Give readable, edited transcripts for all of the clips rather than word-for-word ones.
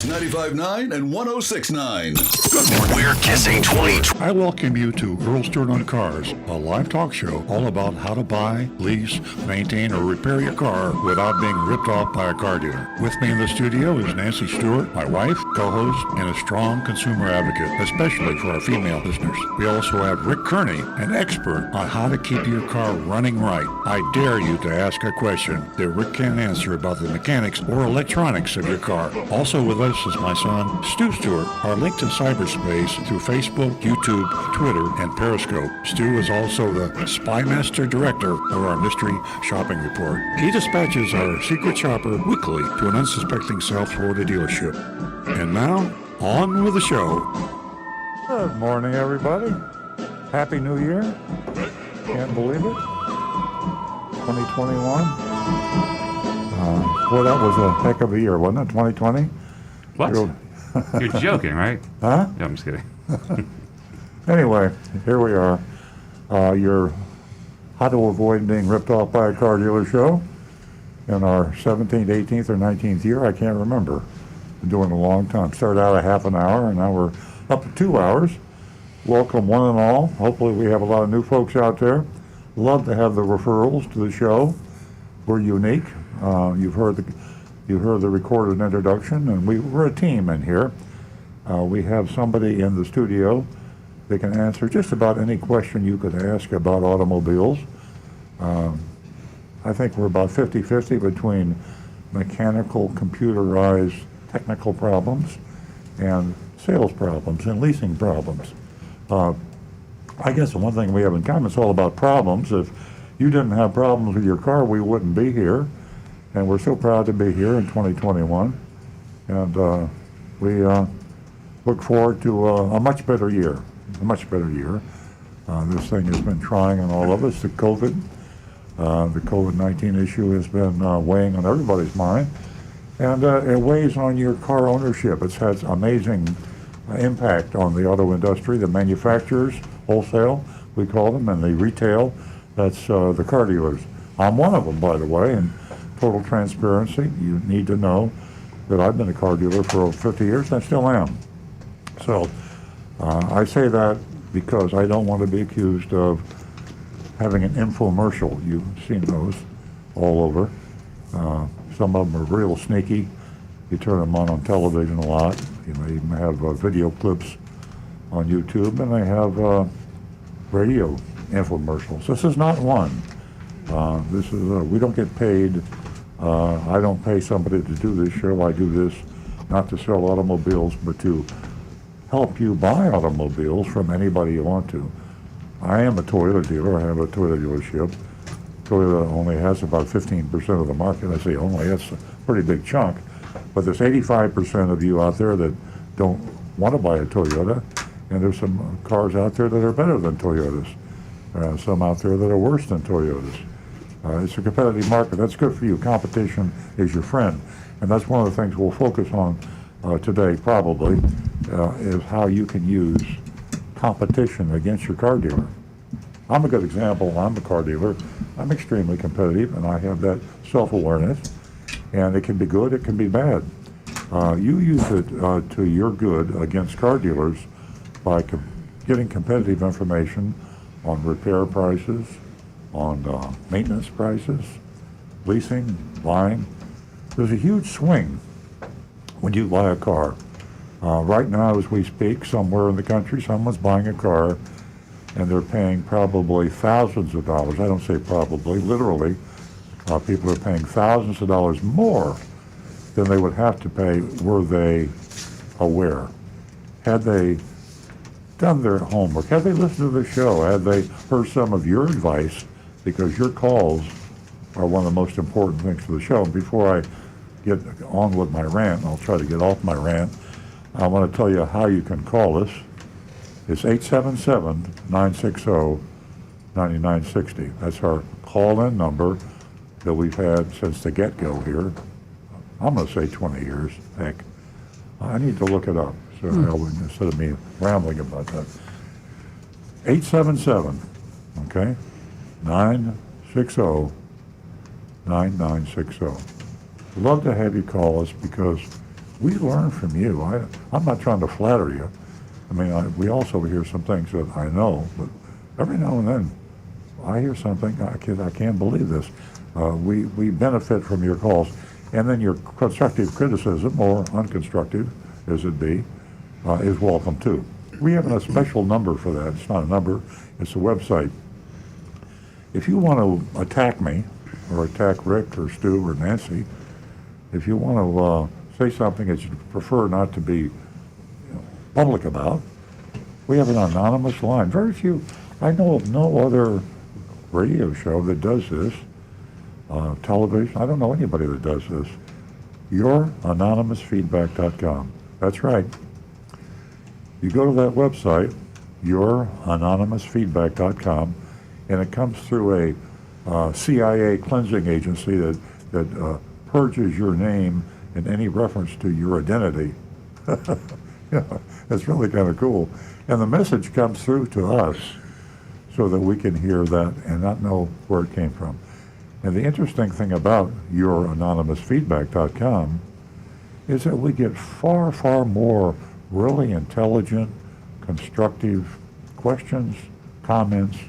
95.9 and 106.9. Good morning. We're kissing 2020. I welcome you to Earl Stewart on Cars, a live talk show all about how to buy, lease, maintain, or repair your car without being ripped off by a car dealer. With me in the studio is Nancy Stewart, my wife, co-host, and a strong consumer advocate, especially for our female listeners. We also have Rick Kearney, an expert on how to keep your car running right. I dare you to ask a question that Rick can't answer about the mechanics or electronics of your car. Also with us is my son, Stu Stewart, our link to cyberspace through Facebook, YouTube, Twitter, and Periscope. Stu is also the Spy Master Director of our Mystery Shopping Report. He dispatches our secret shopper weekly to an unsuspecting South Florida dealership. And now, on with the show. Good morning, everybody. Happy New Year. Can't believe it. 2021. Well, that was a heck of a year, wasn't it? 2020? What? You're joking, right? Huh? No, I'm just kidding. Anyway, here we are. Your How to Avoid Being Ripped Off by a Car Dealer show in our 17th, 18th, or 19th year. I can't remember. Been doing it a long time. Started out a half an hour, and now we're up to 2 hours. Welcome one and all. Hopefully we have a lot of new folks out there. Love to have the referrals to the show. We're unique. You've heard the recorded introduction, and we're a team in here. We have somebody in the studio that can answer just about any question you could ask about automobiles. I think we're about 50-50 between mechanical, computerized, technical problems and sales problems and leasing problems. I guess the one thing we have in common is all about problems. If you didn't have problems with your car, we wouldn't be here. And we're so proud to be here in 2021. And we look forward to a much better year. This thing has been trying on all of us. The COVID-19 issue has been weighing on everybody's mind. And it weighs on your car ownership. It's had amazing impact on the auto industry, the manufacturers, wholesale, we call them, and the retail, that's the car dealers. I'm one of them, by the way, and total transparency, you need to know that I've been a car dealer for over 50 years, and I still am. So I say that because I don't want to be accused of having an infomercial. You've seen those all over. Some of them are real sneaky. You turn them on television a lot. You know, even have video clips on YouTube, and they have radio infomercials. This is not one. This is we don't get paid. I don't pay somebody to do this show. I do this not to sell automobiles, but to help you buy automobiles from anybody you want to. I am a Toyota dealer. I have a Toyota dealership. Toyota only has about 15% of the market. I say only, that's a pretty big chunk. But there's 85% of you out there that don't want to buy a Toyota, and there's some cars out there that are better than Toyotas. Some out there that are worse than Toyotas. It's a competitive market. That's good for you. Competition is your friend. And that's one of the things we'll focus on today, probably, is how you can use competition against your car dealer. I'm a good example. I'm a car dealer. I'm extremely competitive, and I have that self-awareness. And it can be good, it can be bad. You use it to your good against car dealers by getting competitive information on repair prices, on maintenance prices, leasing, buying. There's a huge swing when you buy a car. Right now, as we speak, somewhere in the country, someone's buying a car and they're paying probably thousands of dollars. I don't say probably, literally. People are paying thousands of dollars more than they would have to pay were they aware. Had they done their homework, had they listened to the show, had they heard some of your advice, because your calls are one of the most important things for the show. Before I get on with my rant, I'll try to get off my rant, I want to tell you how you can call us. It's 877-960-9960. That's our call-in number that we've had since the get-go here. I'm going to say 20 years, heck. I need to look it up so instead of me rambling about that. 877, okay, 960-9960. Love to have you call us because we learn from you. I'm not trying to flatter you. I mean, we also hear some things that I know, but every now and then I hear something, I can't believe this. We benefit from your calls. And then your constructive criticism, or unconstructive as it be, is welcome too. We have a special number for that. It's not a number, it's a website. If you want to attack me, or attack Rick, or Stu, or Nancy, if you want to say something that you prefer not to be public about, we have an anonymous line. Very few, I know of no other radio show that does this. Television, I don't know anybody that does this. YourAnonymousFeedback.com. That's right. You go to that website, YourAnonymousFeedback.com, and it comes through a CIA cleansing agency that purges your name and any reference to your identity. Yeah, it's really kind of cool. And the message comes through to us so that we can hear that and not know where it came from. And the interesting thing about YourAnonymousFeedback.com is that we get far, far more really intelligent, constructive questions, comments,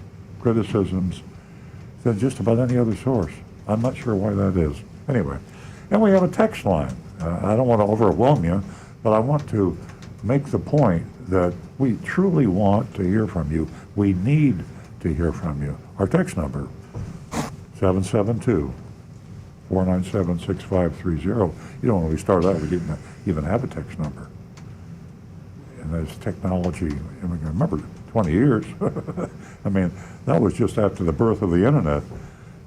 criticisms than just about any other source. I'm not sure why that is. Anyway, and we have a text line. I don't want to overwhelm you, but I want to make the point that we truly want to hear from you. We need to hear from you. Our text number, 772-497-6530. You know, when we started out, we didn't even have a text number. And as technology, I mean, remember, 20 years. I mean, that was just after the birth of the internet.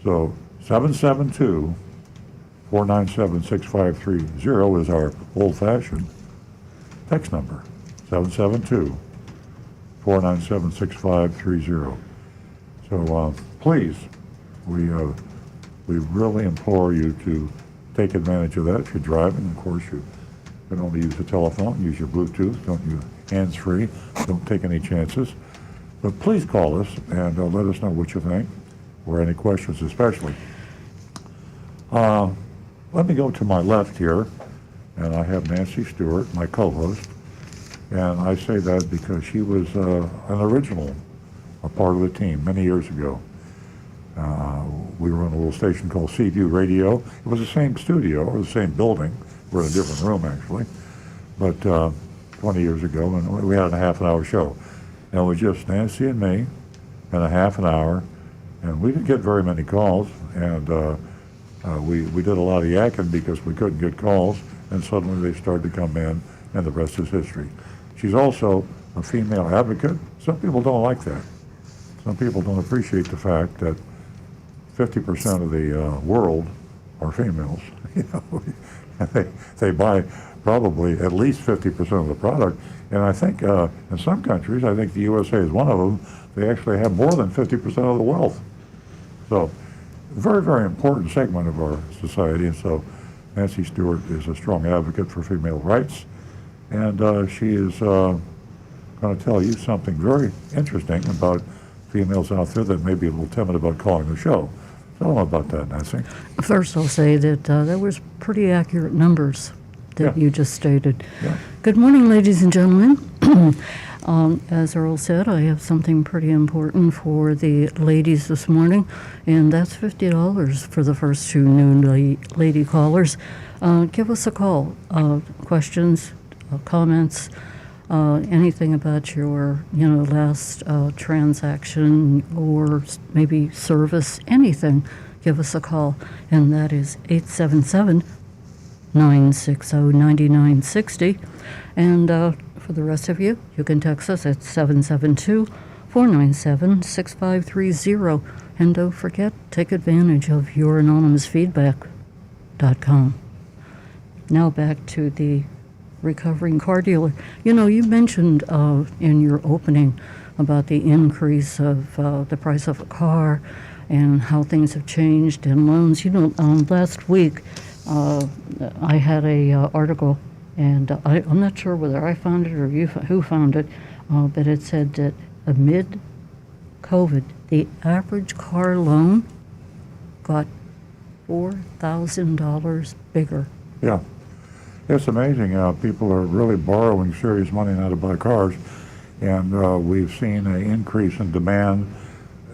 So 772-497-6530 is our old-fashioned text number. 772-497-6530. So please, we really implore you to take advantage of that. If you're driving, of course, you can only use the telephone, use your Bluetooth, don't use hands-free, don't take any chances. But please call us and let us know what you think, or any questions especially. Let me go to my left here, and I have Nancy Stewart, my co-host, and I say that because she was an original, a part of the team many years ago. We were on a little station called Seaview Radio. It was the same studio, or the same building. We're in a different room, actually. But 20 years ago, and we had a half-an-hour show. And it was just Nancy and me, and a half an hour. And we didn't get very many calls. And we did a lot of yakking because we couldn't get calls. And suddenly they started to come in, and the rest is history. She's also a female advocate. Some people don't like that. Some people don't appreciate the fact that 50% of the world are females. You know, and they buy probably at least 50% of the product. And I think in some countries, I think the USA is one of them, they actually have more than 50% of the wealth. So very, very important segment of our society. And so Nancy Stewart is a strong advocate for female rights. And she is going to tell you something very interesting about females out there that may be a little timid about calling the show. Tell them about that, Nancy. First, I'll say that that was pretty accurate numbers that you just stated. Yeah. Good morning, ladies and gentlemen. As Earl said, I have something pretty important for the ladies this morning, and that's $50 for the first two new lady callers. Give us a call. Questions, comments, anything about your, last transaction or maybe service, anything, give us a call. And that is 877-960-9960. And for the rest of you, you can text us at 772-497-6530. And don't forget, take advantage of YourAnonymousFeedback.com. Now back to the recovering car dealer. You mentioned in your opening about the increase of the price of a car and how things have changed in loans. Last week I had a article, and I'm not sure whether I found it or who found it, but it said that amid COVID, the average car loan got $4,000 bigger. Yeah. It's amazing how people are really borrowing serious money now to buy cars, and we've seen an increase in demand.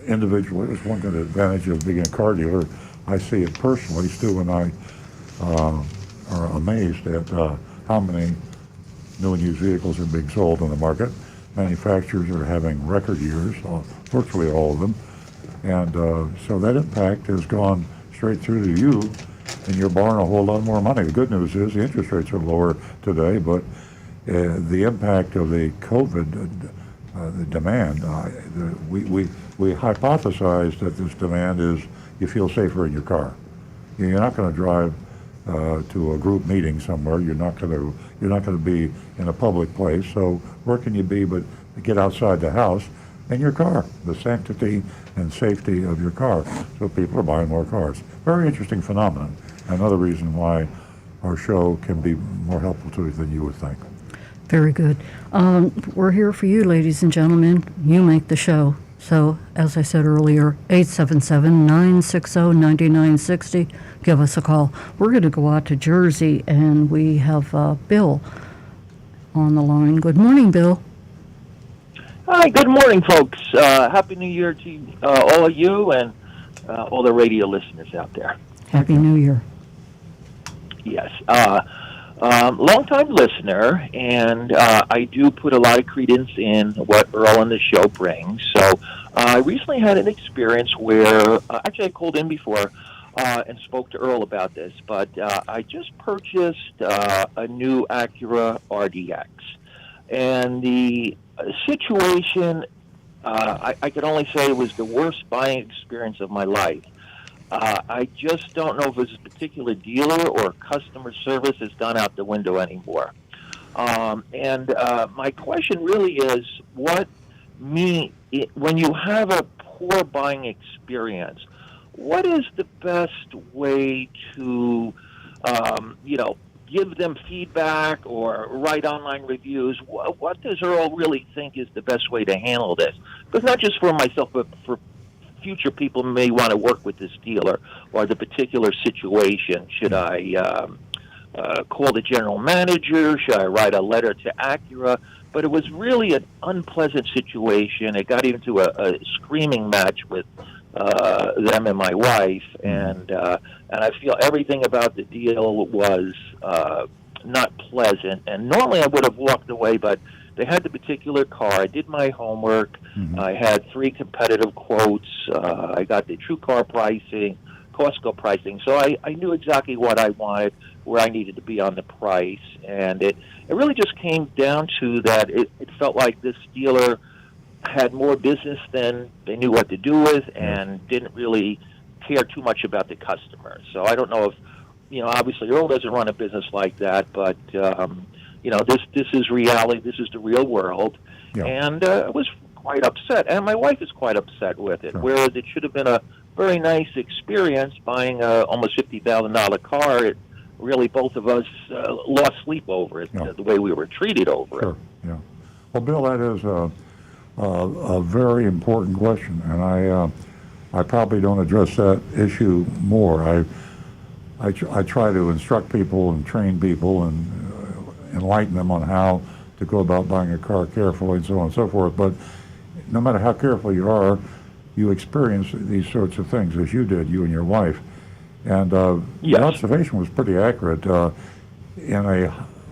Individually, it's one good advantage of being a car dealer. I see it personally. Stu and I are amazed at how many new and used vehicles are being sold on the market. Manufacturers are having record years, virtually all of them, and so that impact has gone straight through to you, and you're borrowing a whole lot more money. The good news is the interest rates are lower today, but the impact of the COVID the demand, we hypothesized that this demand is you feel safer in your car. You're not going to drive to a group meeting somewhere. You're not going to be in a public place. So where can you be but get outside the house in your car, the sanctity and safety of your car. So people are buying more cars. Very interesting phenomenon. Another reason why our show can be more helpful to you than you would think. Very good. We're here for you, ladies and gentlemen. You make the show. So, as I said earlier, 877-960-9960. Give us a call. We're going to go out to Jersey, and we have Bill on the line. Good morning, Bill. Hi, good morning, folks. Happy New Year to all of you and all the radio listeners out there. Happy New Year. Yes. Long-time listener, and I do put a lot of credence in what Earl and the show brings. So I recently had an experience where, actually I called in before and spoke to Earl about this, but I just purchased a new Acura RDX. And the situation, I can only say it was the worst buying experience of my life. I just don't know if it's a particular dealer or customer service has gone out the window anymore. And my question really is, when you have a poor buying experience, what is the best way to, give them feedback or write online reviews? What does Earl really think is the best way to handle this? Because not just for myself, but for future people who may want to work with this dealer or the particular situation. Should I call the general manager? Should I write a letter to Acura? But it was really an unpleasant situation. It got into a screaming match with them and my wife, and I feel everything about the deal was not pleasant. And normally I would have walked away, but they had the particular car. I did my homework. I had 3 competitive quotes. I got the true car pricing, Costco pricing. So I knew exactly what I wanted, where I needed to be on the price. And it really just came down to that it felt like this dealer had more business than they knew what to do with and didn't really care too much about the customer. So I don't know if, obviously Earl doesn't run a business like that, but, this is reality. This is the real world. Yeah. And I was quite upset. And my wife is quite upset with it, whereas it should have been a very nice experience buying a almost $50,000 car. It really, both of us lost sleep over it, the way we were treated over it. Yeah. Well, Bill, that is a very important question, and I probably don't address that issue more. I try to instruct people and train people and enlighten them on how to go about buying a car carefully and so on and so forth. But no matter how careful you are, you experience these sorts of things as you did, you and your wife. And the observation was pretty accurate. In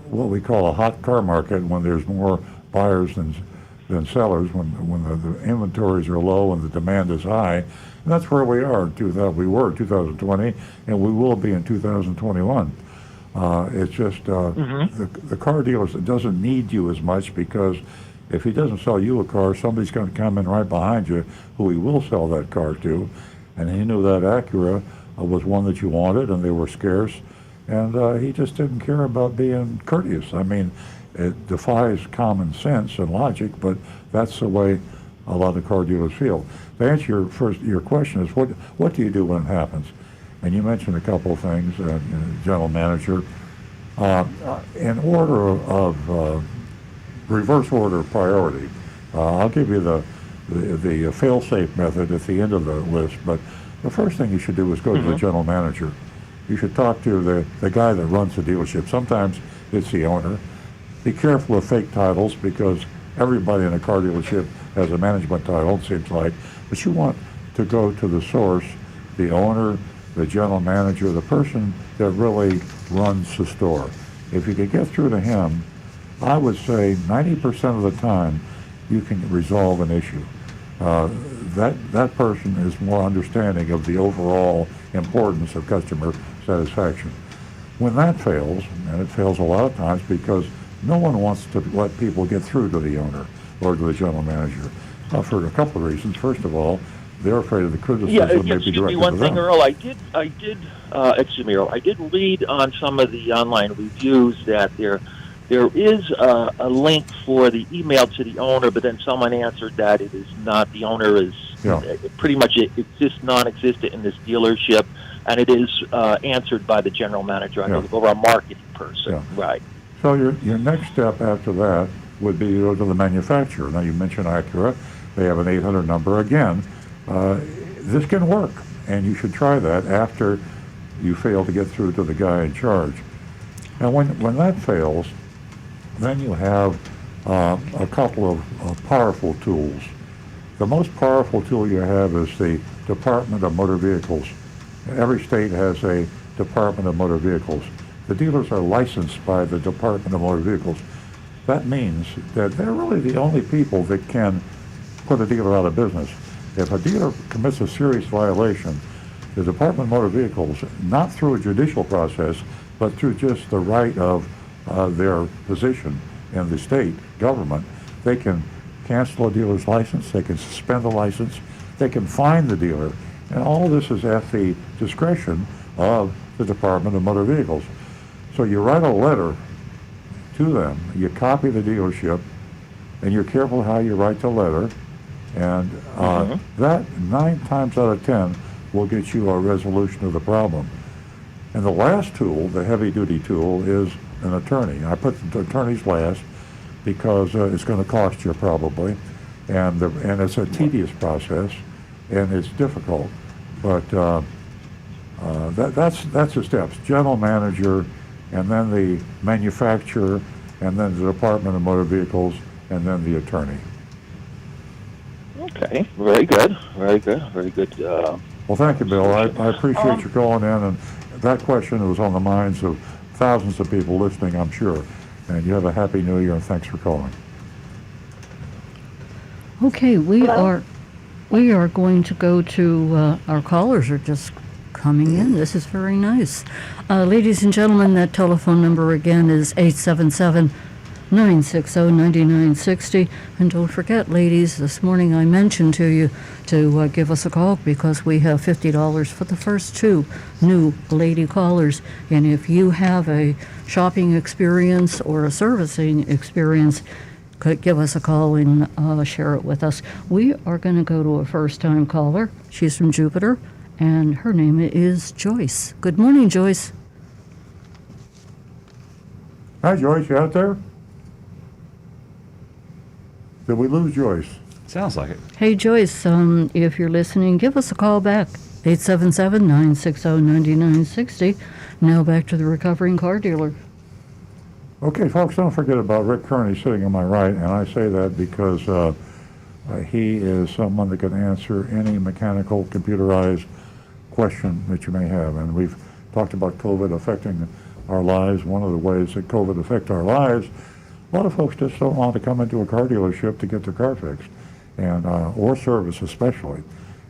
what we call a hot car market, when there's more buyers than sellers, when the inventories are low and the demand is high, and that's where we are. We were in 2020, and we will be in 2021. It's just the car dealer doesn't need you as much, because if he doesn't sell you a car, somebody's going to come in right behind you who he will sell that car to, and he knew that Acura was one that you wanted, and they were scarce, and he just didn't care about being courteous. I mean, it defies common sense and logic, but that's the way a lot of car dealers feel. To answer your question is, what do you do when it happens? And you mentioned a couple of things, general manager. In order of reverse order of priority, I'll give you the fail-safe method at the end of the list, but the first thing you should do is go to the general manager you should talk to the guy that runs the dealership. Sometimes it's the owner. Be careful of fake titles because everybody in a car dealership has a management title, it seems like. But you want to go to the source, the owner, the general manager, the person that really runs the store. If you could get through to him, I would say 90% of the time you can resolve an issue. That person is more understanding of the overall importance of customer satisfaction. When that fails, and it fails a lot of times because no one wants to let people get through to the owner or to the general manager for a couple of reasons. First of all, they're afraid of the criticism that may be excuse me, directed one to thing, them. Earl. Excuse me, Earl. I did read on some of the online reviews that there is a link for the email to the owner, but then someone answered that it is not. The owner is pretty much exists non-existent in this dealership, and it is answered by the general manager, I believe, or a marketing person. Yeah. Right. So your next step after that would be to go to the manufacturer. Now you mentioned Acura. They have an 800 number. Again, this can work, and you should try that after you fail to get through to the guy in charge. Now when that fails, then you have a couple of powerful tools. The most powerful tool you have is the Department of Motor Vehicles. Every state has a Department of Motor Vehicles. The dealers are licensed by the Department of Motor Vehicles. That means that they're really the only people that can put a dealer out of business. If a dealer commits a serious violation, the Department of Motor Vehicles, not through a judicial process, but through just the right of their position in the state government, they can cancel a dealer's license, they can suspend the license, they can fine the dealer, and all this is at the discretion of the Department of Motor Vehicles. So you write a letter to them, you copy the dealership, and you're careful how you write the letter, and that 9 times out of 10 will get you a resolution of the problem. And the last tool, the heavy-duty tool, is an attorney. I put the attorneys last because it's going to cost you probably, and it's a tedious process, and it's difficult. But that's the steps: general manager, and then the manufacturer, and then the Department of Motor Vehicles, and then the attorney. Okay, very good, very good, very good. Well, thank you, Bill. I appreciate you calling in, and that question was on the minds of thousands of people listening, I'm sure. And you have a happy New Year, and thanks for calling. Okay, we are going to go to our callers are just coming in. This is very nice. Ladies and gentlemen, that telephone number again is 877-960-9960. And don't forget, ladies, this morning I mentioned to you to give us a call because we have $50 for the first 2 new lady callers. And if you have a shopping experience or a servicing experience, could give us a call and share it with us. We are going to go to a first-time caller. She's from Jupiter, and her name is Joyce. Good morning, Joyce. Hi, Joyce. You out there? Did we lose Joyce? Sounds like it. Hey, Joyce, if you're listening, give us a call back, 877-960-9960. Now back to the recovering car dealer. Okay, folks, don't forget about Rick Kearney sitting on my right, and I say that because he is someone that can answer any mechanical, computerized question that you may have. And we've talked about COVID affecting our lives. One of the ways that COVID affects our lives, a lot of folks just don't want to come into a car dealership to get their car fixed, and or service especially.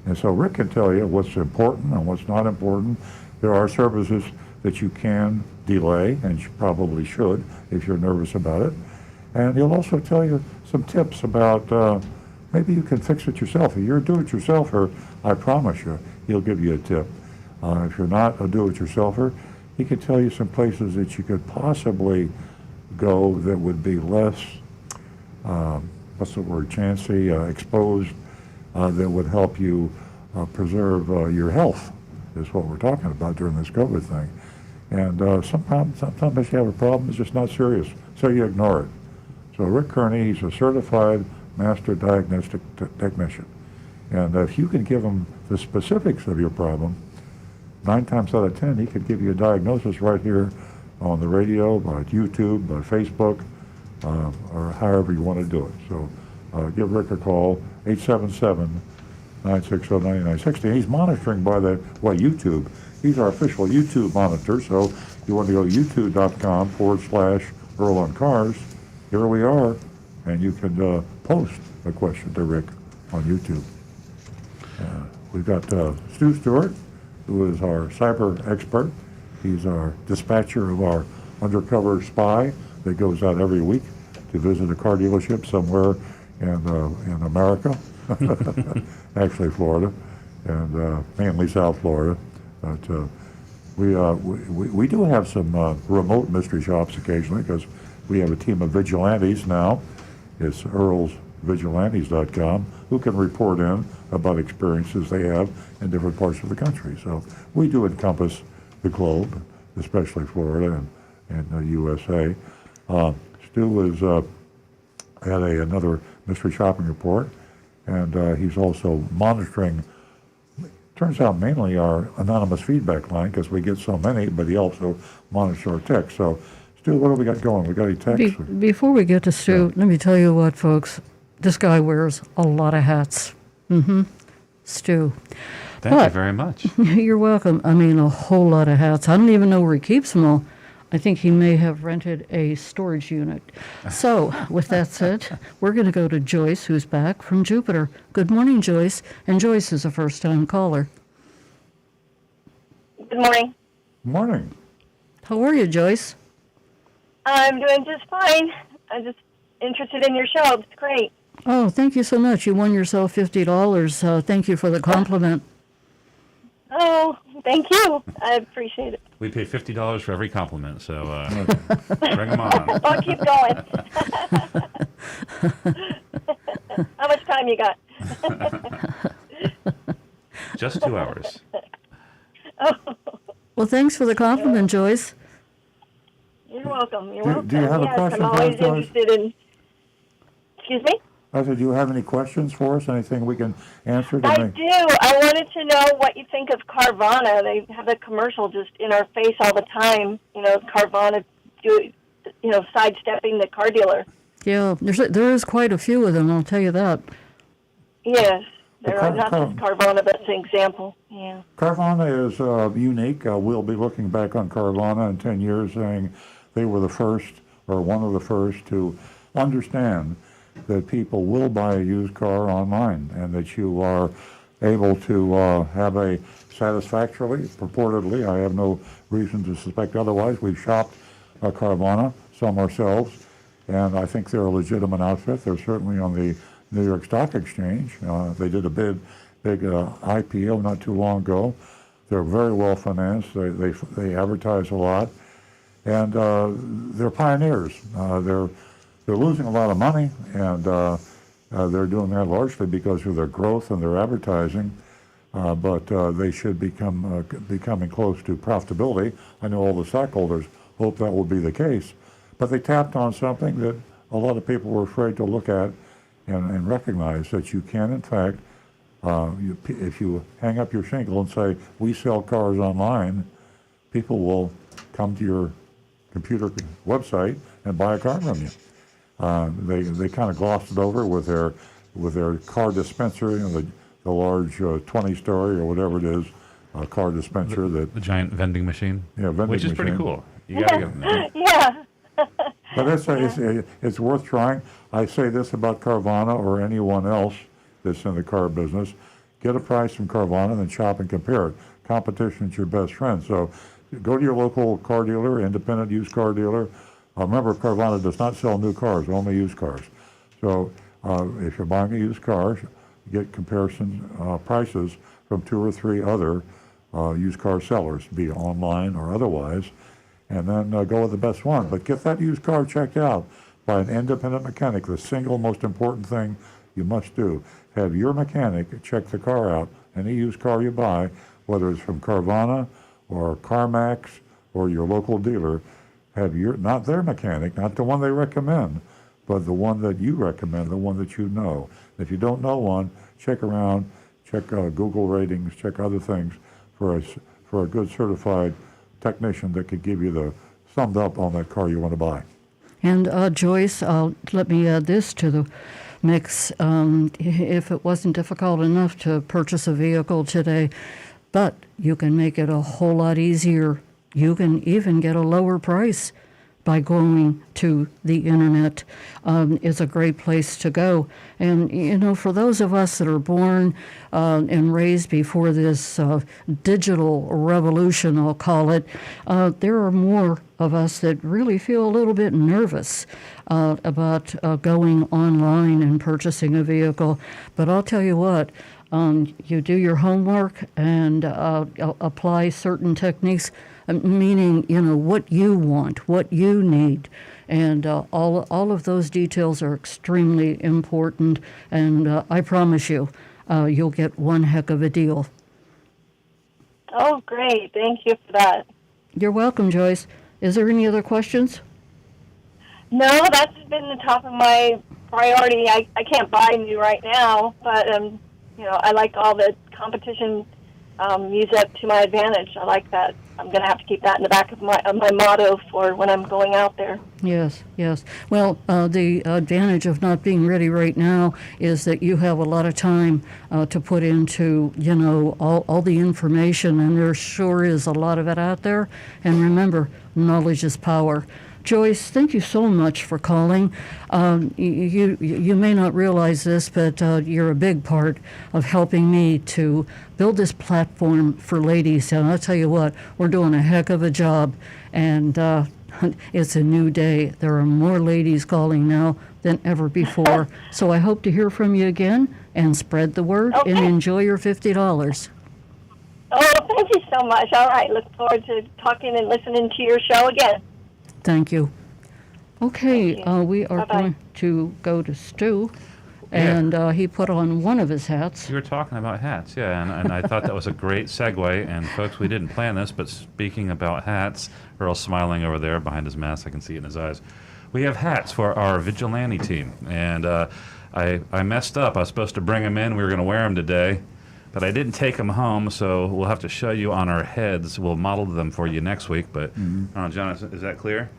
And so Rick can tell you what's important and what's not important. There are services that you can delay, and you probably should if you're nervous about it. And he'll also tell you some tips about maybe you can fix it yourself. If you're a do-it-yourselfer, I promise you, he'll give you a tip. If you're not a do-it-yourselfer, he can tell you some places that you could possibly go that would be less, what's the word, chancy, exposed, that would help you preserve your health, is what we're talking about during this COVID thing. And sometimes if you have a problem, it's just not serious, so you ignore it. So Rick Kearney, he's a certified master diagnostic technician. And if you can give him the specifics of your problem, 9 times out of 10, he could give you a diagnosis right here on the radio, by YouTube, by Facebook, or however you want to do it. So give Rick a call, 877-960-9960. He's monitoring by YouTube. He's our official YouTube monitor, so you want to go to youtube.com/Earl on Cars. Here we are, and you can post a question to Rick on YouTube. We've got Stu Stewart, who is our cyber expert. He's our dispatcher of our undercover spy that goes out every week to visit a car dealership somewhere in America, actually Florida, and mainly South Florida. But we do have some remote mystery shops occasionally because we have a team of vigilantes now. It's earlsvigilantes.com who can report in about experiences they have in different parts of the country. So we do encompass the globe, especially Florida and the USA. Stu is had another mystery shopping report, and he's also monitoring, turns out mainly our anonymous feedback line because we get so many, but he also monitors our text. So Stu, what do we got going? We got any texts? Before we get to Stu, let me tell you what, folks. This guy wears a lot of hats. Stu. Thank you very much. You're welcome. I mean, a whole lot of hats. I don't even know where he keeps them all. I think he may have rented a storage unit. So, with that said, we're going to go to Joyce, who's back from Jupiter. Good morning, Joyce. And Joyce is a first-time caller. Good morning. Morning. How are you, Joyce? I'm doing just fine. I'm just interested in your show. It's great. Oh, thank you so much. You won yourself $50. Thank you for the compliment. Oh, thank you. I appreciate it. We pay $50 for every compliment, so bring them on. I'll keep going. How much time you got? Just 2 hours. Oh, Well, thanks for the compliment, Joyce. you're welcome. You're Do- welcome. do you have a yes, question I'm for always us, Joyce? interested in... Excuse me? I said, do you have any questions for us? Anything we can answer? I do. I wanted to know what you think of Carvana. They have a commercial just in our face all the time. You know, Carvana, sidestepping the car dealer. Yeah, there is quite a few of them, I'll tell you that. Yes. They're Car- not Car- just Carvana, but it's an example. Yeah. Carvana is unique. We'll be looking back on Carvana in 10 years saying they were the first, or one of the first, to understand that people will buy a used car online and that you are able to have a satisfactorily, purportedly, I have no reason to suspect otherwise. We've shopped Carvana, some ourselves, and I think they're a legitimate outfit. They're certainly on the New York Stock Exchange. They did a big IPO not too long ago. They're very well financed. They advertise a lot, and they're pioneers. They're losing a lot of money, and they're doing that largely because of their growth and their advertising. But they should becoming close to profitability. I know all the stockholders hope that will be the case. But they tapped on something that a lot of people were afraid to look at and recognize that you can, in fact, if you hang up your shingle and say, we sell cars online, people will come to your computer website and buy a car from you. They kind of glossed it over with their car dispenser, the large 20-story or whatever it is, car dispenser The giant vending machine. Yeah, vending which is pretty machine. cool. You gotta get them there. Yeah. But it's worth trying. I say this about Carvana or anyone else that's in the car business: get a price from Carvana, then shop and compare it. Competition is your best friend. So go to your local car dealer, independent used car dealer. Remember, Carvana does not sell new cars, only used cars. So if you're buying a used car, get comparison prices from 2 or 3 other used car sellers, be it online or otherwise, and then go with the best one. But get that used car checked out by an independent mechanic. The single most important thing you must do: have your mechanic check the car out. Any used car you buy, whether it's from Carvana or CarMax or your local dealer, have not their mechanic, not the one they recommend, but the one that you recommend, the one that you know. If you don't know one, check around, check Google ratings, check other things for for a good certified technician that could give you the summed up on that car you want to buy. And Joyce, let me add this to the mix. If it wasn't difficult enough to purchase a vehicle today, but you can make it a whole lot easier. You can even get a lower price by going to the internet. It's a great place to go. And, you know, for those of us that are born and raised before this digital revolution, I'll call it, there are more of us that really feel a little bit nervous about going online and purchasing a vehicle. But I'll tell you what, you do your homework and apply certain techniques, meaning, you know, what you want, what you need. And all of those details are extremely important. And I promise you, you'll get one heck of a deal. Oh, great. Thank you for that. You're welcome, Joyce. Is there any other questions? No, that's been the top of my priority. I can't buy new right now, but you know, I like all the competition. Use that to my advantage. I like that. I'm going to have to keep that in the back of my motto for when I'm going out there. Yes, yes. Well, the advantage of not being ready right now is that you have a lot of time to put into, you know, all the information, and there sure is a lot of it out there. And remember, knowledge is power. Joyce, thank you so much for calling. You may not realize this, but you're a big part of helping me to build this platform for ladies. And I'll tell you what, we're doing a heck of a job. And it's a new day. There are more ladies calling now than ever before. So I hope to hear from you again and spread the word and enjoy your $50. Oh, thank you so much. All right. Look forward to talking and listening to your show again. Thank you. Okay, Thank you. we are Bye-bye. going to go to Stu, and he put on one of his hats. You were talking about hats, yeah, and I thought that was a great segue. And folks, we didn't plan this, but speaking about hats, Earl's smiling over there behind his mask. I can see it in his eyes. We have hats for our vigilante team, and I messed up. I was supposed to bring them in. We were going to wear them today, but I didn't take them home, so we'll have to show you on our heads. We'll model them for you next week, but John, is that clear?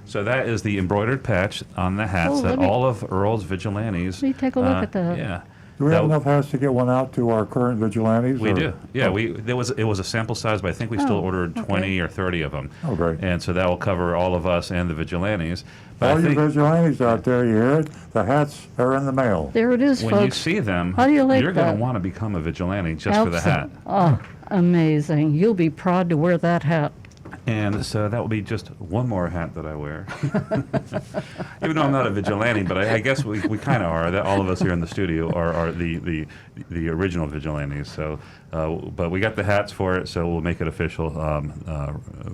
So that is the embroidered patch on the hats that all of Earl's vigilantes. Let me take a look at that. Yeah. Do we have enough hats to get one out to our current vigilantes? We or? do. Yeah, it was a sample size, but I think we still ordered 20 or 30 of them. Oh, great. And so that will cover all of us and the vigilantes. But All I you think vigilantes out there, you hear it? The hats are in the mail. There it is, when you folks. see them, How do you like you're going that? to want to become a vigilante just for the hat. Oh, amazing. You'll be proud to wear that hat. And so that will be just one more hat that I wear. Even though I'm not a vigilante, but I guess we kind of are. That all of us here in the studio are the original vigilantes. So, but we got the hats for it, so we'll make it official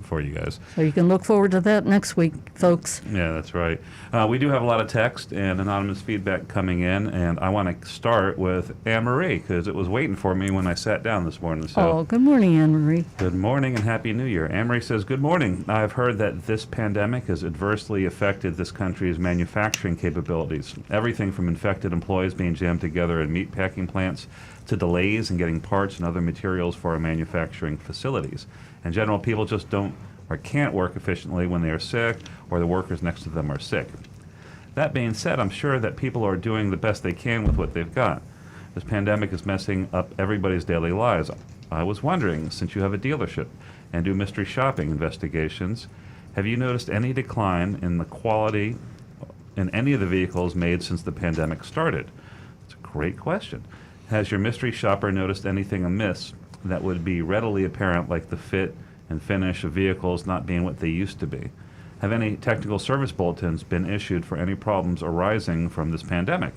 for you guys. So you can look forward to that next week, folks. Yeah, that's right. We do have a lot of text and anonymous feedback coming in, and I want to start with Anne-Marie, because it was waiting for me when I sat down this morning. So, Oh, good morning, Anne-Marie. good morning and Happy New Year. Anne-Marie says, good morning. I've heard that this pandemic has adversely affected this country's manufacturing capabilities. Everything from infected employees being jammed together in meat packing plants to delays in getting parts and other materials for our manufacturing facilities. In general, people just don't or can't work efficiently when they are sick or the workers next to them are sick. That being said, I'm sure that people are doing the best they can with what they've got. This pandemic is messing up everybody's daily lives. I was wondering, since you have a dealership and do mystery shopping investigations, have you noticed any decline in the quality in any of the vehicles made since the pandemic started? It's a great question. Has your mystery shopper noticed anything amiss that would be readily apparent, like the fit and finish of vehicles not being what they used to be? Have any technical service bulletins been issued for any problems arising from this pandemic?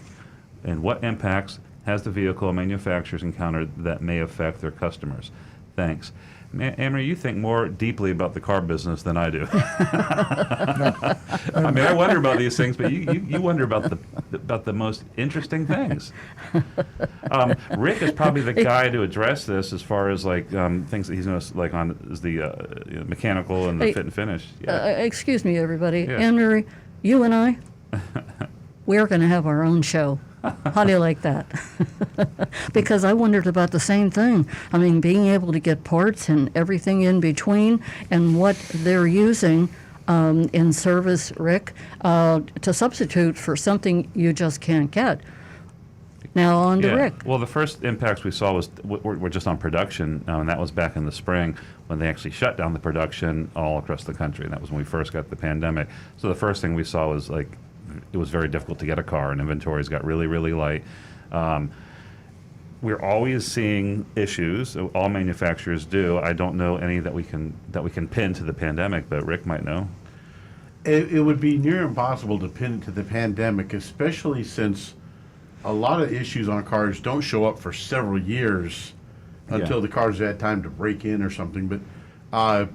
And what impacts has the vehicle manufacturers encountered that may affect their customers? Thanks. Amory, you think more deeply about the car business than I do. I mean, I wonder about these things, but you wonder about the most interesting things. Rick is probably the guy to address this as far as like things that he's noticed, like on is the mechanical and the fit and finish. Yeah. Excuse me, everybody. Yeah. Anne-Marie, you and I, we're going to have our own show. How do you like that? Because I wondered about the same thing. I mean, being able to get parts and everything in between, and what they're using in service, Rick, to substitute for something you just can't get. Now on to Rick. Well, the first impacts we saw were just on production, and that was back in the spring when they actually shut down the production all across the country. That was when we first got the pandemic. So the first thing we saw was it was very difficult to get a car, and inventories got really, really light. We're always seeing issues. All manufacturers do. I don't know any that we can pin to the pandemic, but Rick might know. It would be near impossible to pin it to the pandemic, especially since a lot of issues on cars don't show up for several years until the cars have had time to break in or something. But I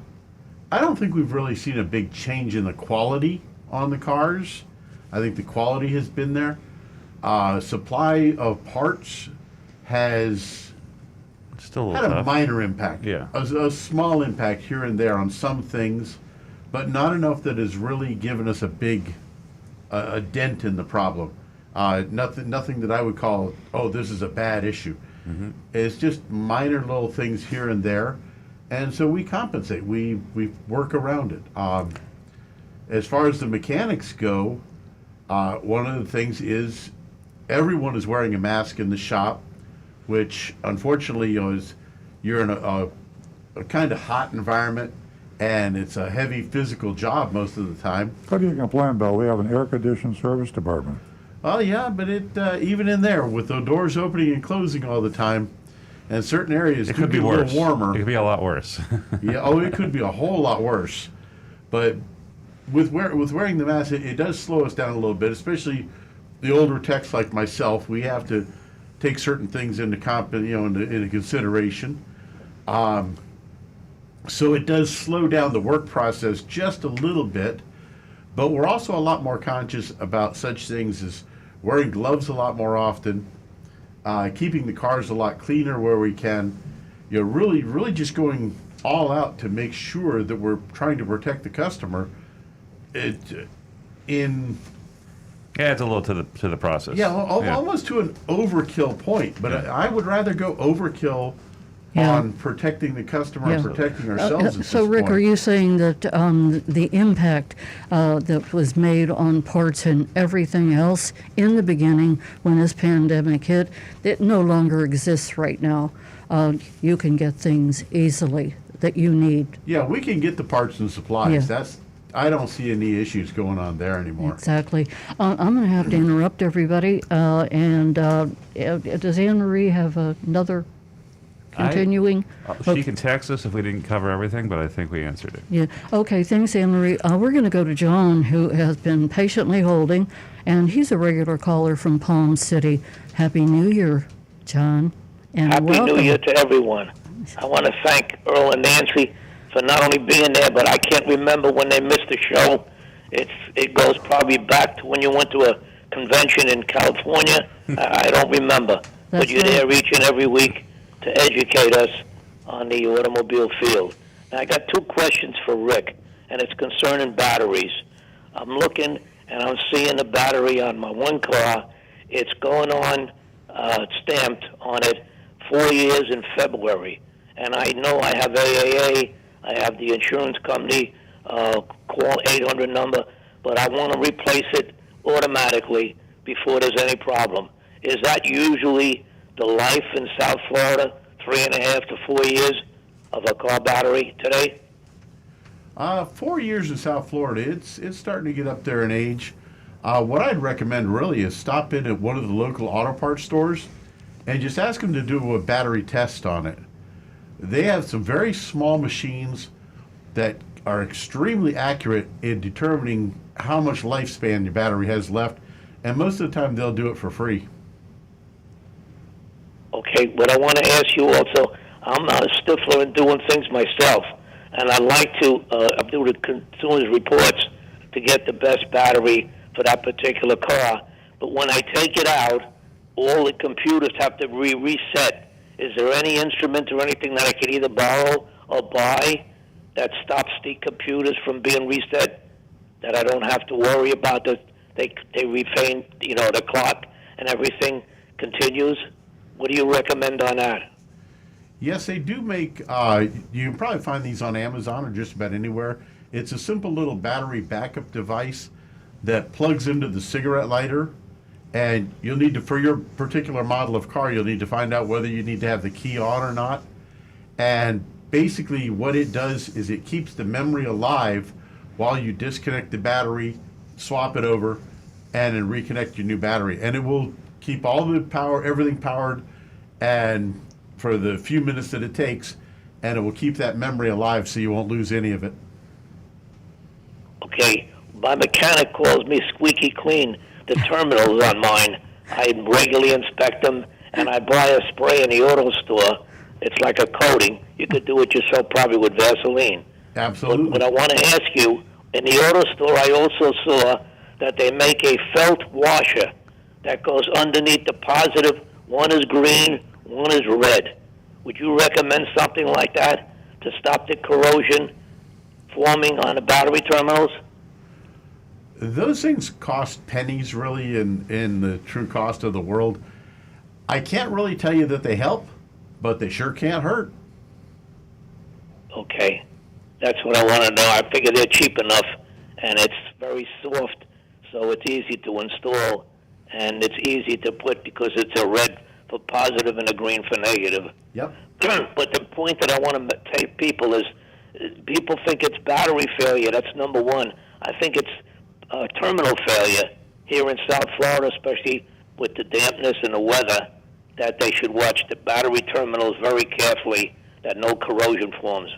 don't think we've really seen a big change in the quality on the cars. I think the quality has been there. Supply of parts has Still had a minor impact. Yeah. A small impact here and there on some things, but not enough that has really given us a big a dent in the problem. Nothing that I would call, oh, this is a bad issue. Mm-hmm. It's just minor little things here and there, and so we compensate. We work around it. As far as the mechanics go, one of the things is everyone is wearing a mask in the shop, which unfortunately, is you're in a kind of hot environment, and it's a heavy physical job most of the time. How do you complain about? We have an air-conditioned service department. Oh yeah, but it even in there with the doors opening and closing all the time, and certain areas It could be a worse. little warmer. It could be a lot worse. Yeah, it could be a whole lot worse. But with wearing the mask, it does slow us down a little bit, especially the older techs like myself. We have to take certain things into into consideration. So it does slow down the work process just a little bit. But we're also a lot more conscious about such things as wearing gloves a lot more often, keeping the cars a lot cleaner where we can, really just going all out to make sure that we're trying to protect the customer. Yeah, it's a little to the process. Yeah, almost to an overkill point. But I would rather go overkill on protecting the customer and protecting ourselves. So, Rick, are you saying that the impact that was made on parts and everything else in the beginning when this pandemic hit, it no longer exists right now? You can get things easily that you need. Yeah, we can get the parts and supplies. I don't see any issues going on there anymore. Exactly. I'm going to have to interrupt everybody. Does Anne Marie have another continuing? She can text us if we didn't cover everything, but I think we answered it. Yeah. Okay, thanks, Anne Marie. We're going to go to John, who has been patiently holding, and he's a regular caller from Palm City. Happy New Year, John. And Happy welcome. New Year to everyone. I want to thank Earl and Nancy for not only being there, but I can't remember when they missed the show. It goes probably back to when you went to a convention in California. I don't remember. But you're there each and every week to educate us on the automobile field. Now, I got two questions for Rick, and it's concerning batteries. I'm looking, and I'm seeing a battery on my one car. It's going on, stamped on it, 4 years in February. And I know I have AAA, I have the insurance company, call 800 number, but I want to replace it automatically before there's any problem. Is that usually the life in South Florida, 3.5 to 4 years of a car battery today? 4 years in South Florida, it's starting to get up there in age. What I'd recommend really is stop in at one of the local auto parts stores and just ask them to do a battery test on it. They have some very small machines that are extremely accurate in determining how much lifespan your battery has left, and most of the time they'll do it for free. Okay, what I want to ask you also, I'm a stiffler in doing things myself, and I like to do the consumer's reports to get the best battery for that particular car. But when I take it out, all the computers have to reset. Is there any instrument or anything that I could either borrow or buy that stops the computers from being reset, that I don't have to worry about that they refrain, the clock, and everything continues? What do you recommend on that? Yes, they do make, you can probably find these on Amazon or just about anywhere. It's a simple little battery backup device that plugs into the cigarette lighter. And you'll need to, for your particular model of car, you'll need to find out whether you need to have the key on or not. And basically what it does is it keeps the memory alive while you disconnect the battery, swap it over, and then reconnect your new battery. And it will keep all the power, everything powered, and for the few minutes that it takes, and it will keep that memory alive so you won't lose any of it. Okay, my mechanic calls me squeaky clean. The terminals on mine, I regularly inspect them, and I buy a spray in the auto store. It's like a coating. You could do it yourself probably with Vaseline. Absolutely. But I want to ask you, in the auto store I also saw that they make a felt washer that goes underneath the positive. One is green, one is red. Would you recommend something like that to stop the corrosion forming on the battery terminals? Those things cost pennies, really, in the true cost of the world. I can't really tell you that they help, but they sure can't hurt. Okay, that's what I want to know. I figure they're cheap enough, and it's very soft, so it's easy to install, and it's easy to put because it's a red for positive and a green for negative. Yep. But the point that I want to take people is, people think it's battery failure. That's number one. I think it's terminal failure here in South Florida, especially with the dampness and the weather, that they should watch the battery terminals very carefully, that no corrosion forms.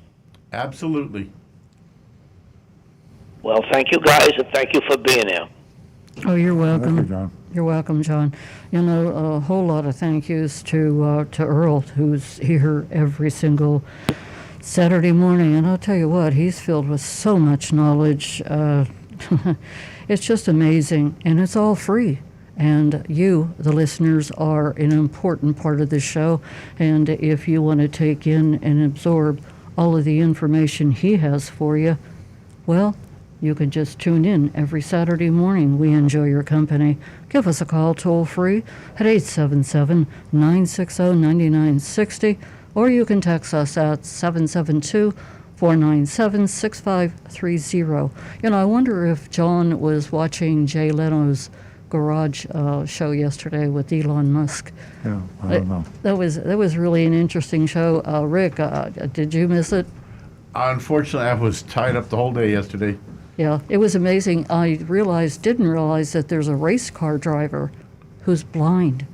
Absolutely. Well, thank you guys, and thank you for being here. Oh, you're welcome. Thank you, John. You're welcome, John. You know, a whole lot of thank yous to Earl, who's here every single Saturday morning. And I'll tell you what, he's filled with so much knowledge. It's just amazing, and it's all free. And you, the listeners, are an important part of this show. And if you want to take in and absorb all of the information he has for you, well, you can just tune in every Saturday morning. We enjoy your company. Give us a call toll free at 877-960-9960, or you can text us at 772-497-6530. You know, I wonder if John was watching Jay Leno's Garage show yesterday with Elon Musk. Yeah, I don't know. That was really an interesting show. Rick, did you miss it? Unfortunately, I was tied up the whole day yesterday. Yeah, it was amazing. I didn't realize that there's a race car driver who's blind.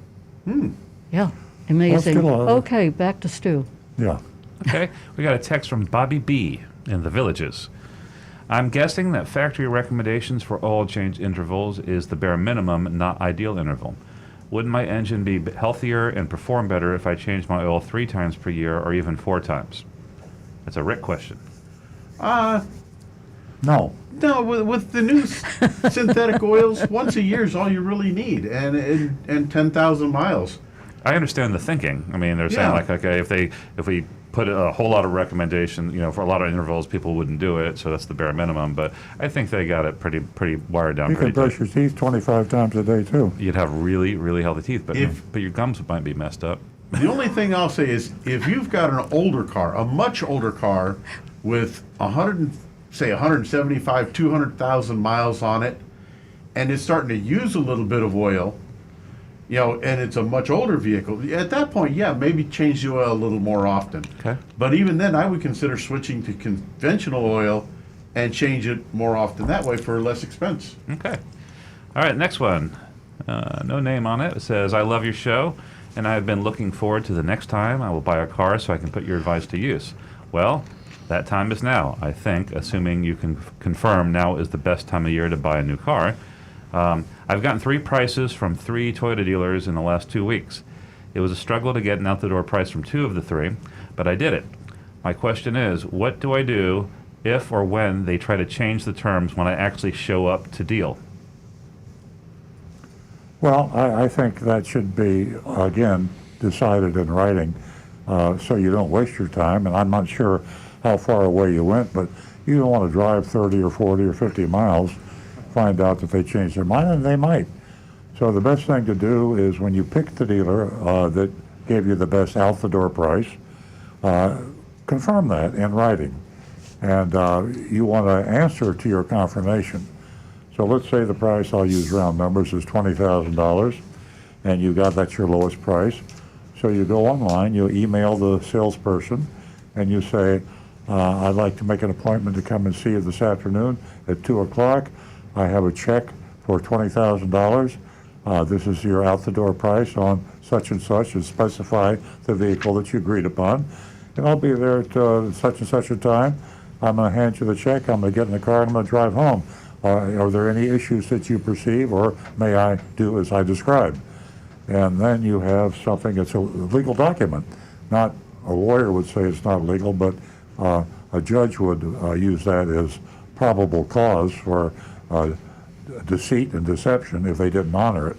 Yeah, amazing. Okay, back to Stu. Yeah. Okay, we got a text from Bobby B. in the Villages. I'm guessing that factory recommendations for oil change intervals is the bare minimum, not ideal interval. Wouldn't my engine be healthier and perform better if I changed my oil 3 times per year or even 4 times? That's a Rick question. No. No, with the new synthetic oils, once a year is all you really need, and 10,000 miles. I understand the thinking. I mean, they're saying Yeah. like, okay, if we put a whole lot of recommendation, you know, for a lot of intervals, people wouldn't do it, so that's the bare minimum. But I think they got it pretty wired down. You can brush your teeth 25 times a day, too. You'd have really, really healthy teeth, but your gums might be messed up. The only thing I'll say is, if you've got an older car, a much older car, with 175, 200,000 miles on it, and it's starting to use a little bit of oil, you know, and it's a much older vehicle, at that point, yeah, maybe change the oil a little more often. Okay. But even then, I would consider switching to conventional oil and change it more often that way for less expense. Okay. All right, next one. No name on it. It says, I love your show, and I've been looking forward to the next time I will buy a car so I can put your advice to use. Well, that time is now, I think, assuming you can confirm now is the best time of year to buy a new car. I've gotten 3 prices from 3 Toyota dealers in the last 2 weeks. It was a struggle to get an out-the-door price from 2 of the 3, but I did it. My question is, what do I do if or when they try to change the terms when I actually show up to deal? Well, I think that should be, again, decided in writing, so you don't waste your time. And I'm not sure how far away you went, but you don't want to drive 30 or 40 or 50 miles, find out that they changed their mind, and they might. So the best thing to do is when you pick the dealer that gave you the best out-the-door price, confirm that in writing. And you want to answer to your confirmation. So let's say the price, I'll use round numbers, is $20,000, and you got that's your lowest price. So you go online, you email the salesperson, and you say, I'd like to make an appointment to come and see you this afternoon at 2 o'clock. I have a check for $20,000. This is your out-the-door price on such and such, and specify the vehicle that you agreed upon. And I'll be there at such and such a time. I'm going to hand you the check. I'm going to get in the car and I'm going to drive home. Are there any issues that you perceive, or may I do as I described? And then you have something that's a legal document. Not a lawyer would say it's not legal, but a judge would use that as probable cause for deceit and deception if they didn't honor it.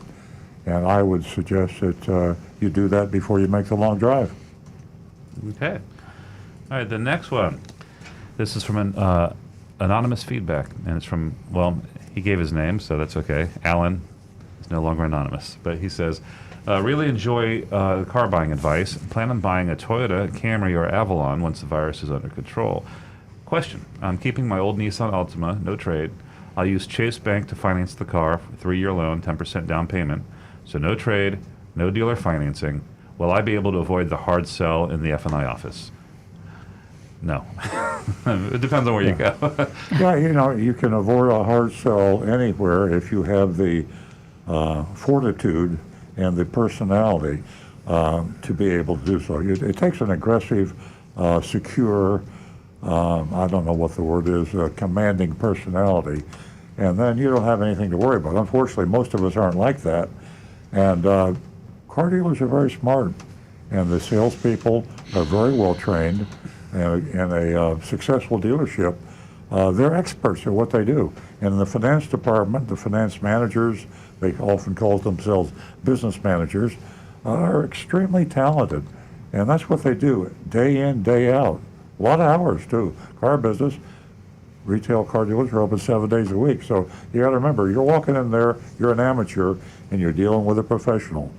And I would suggest that you do that before you make the long drive. Okay. All right, the next one. This is from an anonymous feedback, and it's from, well, he gave his name, so that's okay. Alan is no longer anonymous, but he says, really enjoy car buying advice. Plan on buying a Toyota, Camry, or Avalon once the virus is under control. Question, I'm keeping my old Nissan Altima, no trade. I'll use Chase Bank to finance the car, 3-year loan, 10% down payment. So no trade, no dealer financing. Will I be able to avoid the hard sell in the F&I office? No. It depends on where you go. Yeah, you can avoid a hard sell anywhere if you have the fortitude and the personality to be able to do so. It takes an aggressive, secure, I don't know what the word is, commanding personality, and then you don't have anything to worry about. Unfortunately, most of us aren't like that, and car dealers are very smart, and the salespeople are very well trained, and in a successful dealership, they're experts at what they do. And in the finance department, the finance managers, they often call themselves business managers, are extremely talented. And that's what they do, day in, day out. A lot of hours, too. Car business, retail car dealers are open 7 days a week. So you got to remember, you're walking in there, you're an amateur, and you're dealing with a professional.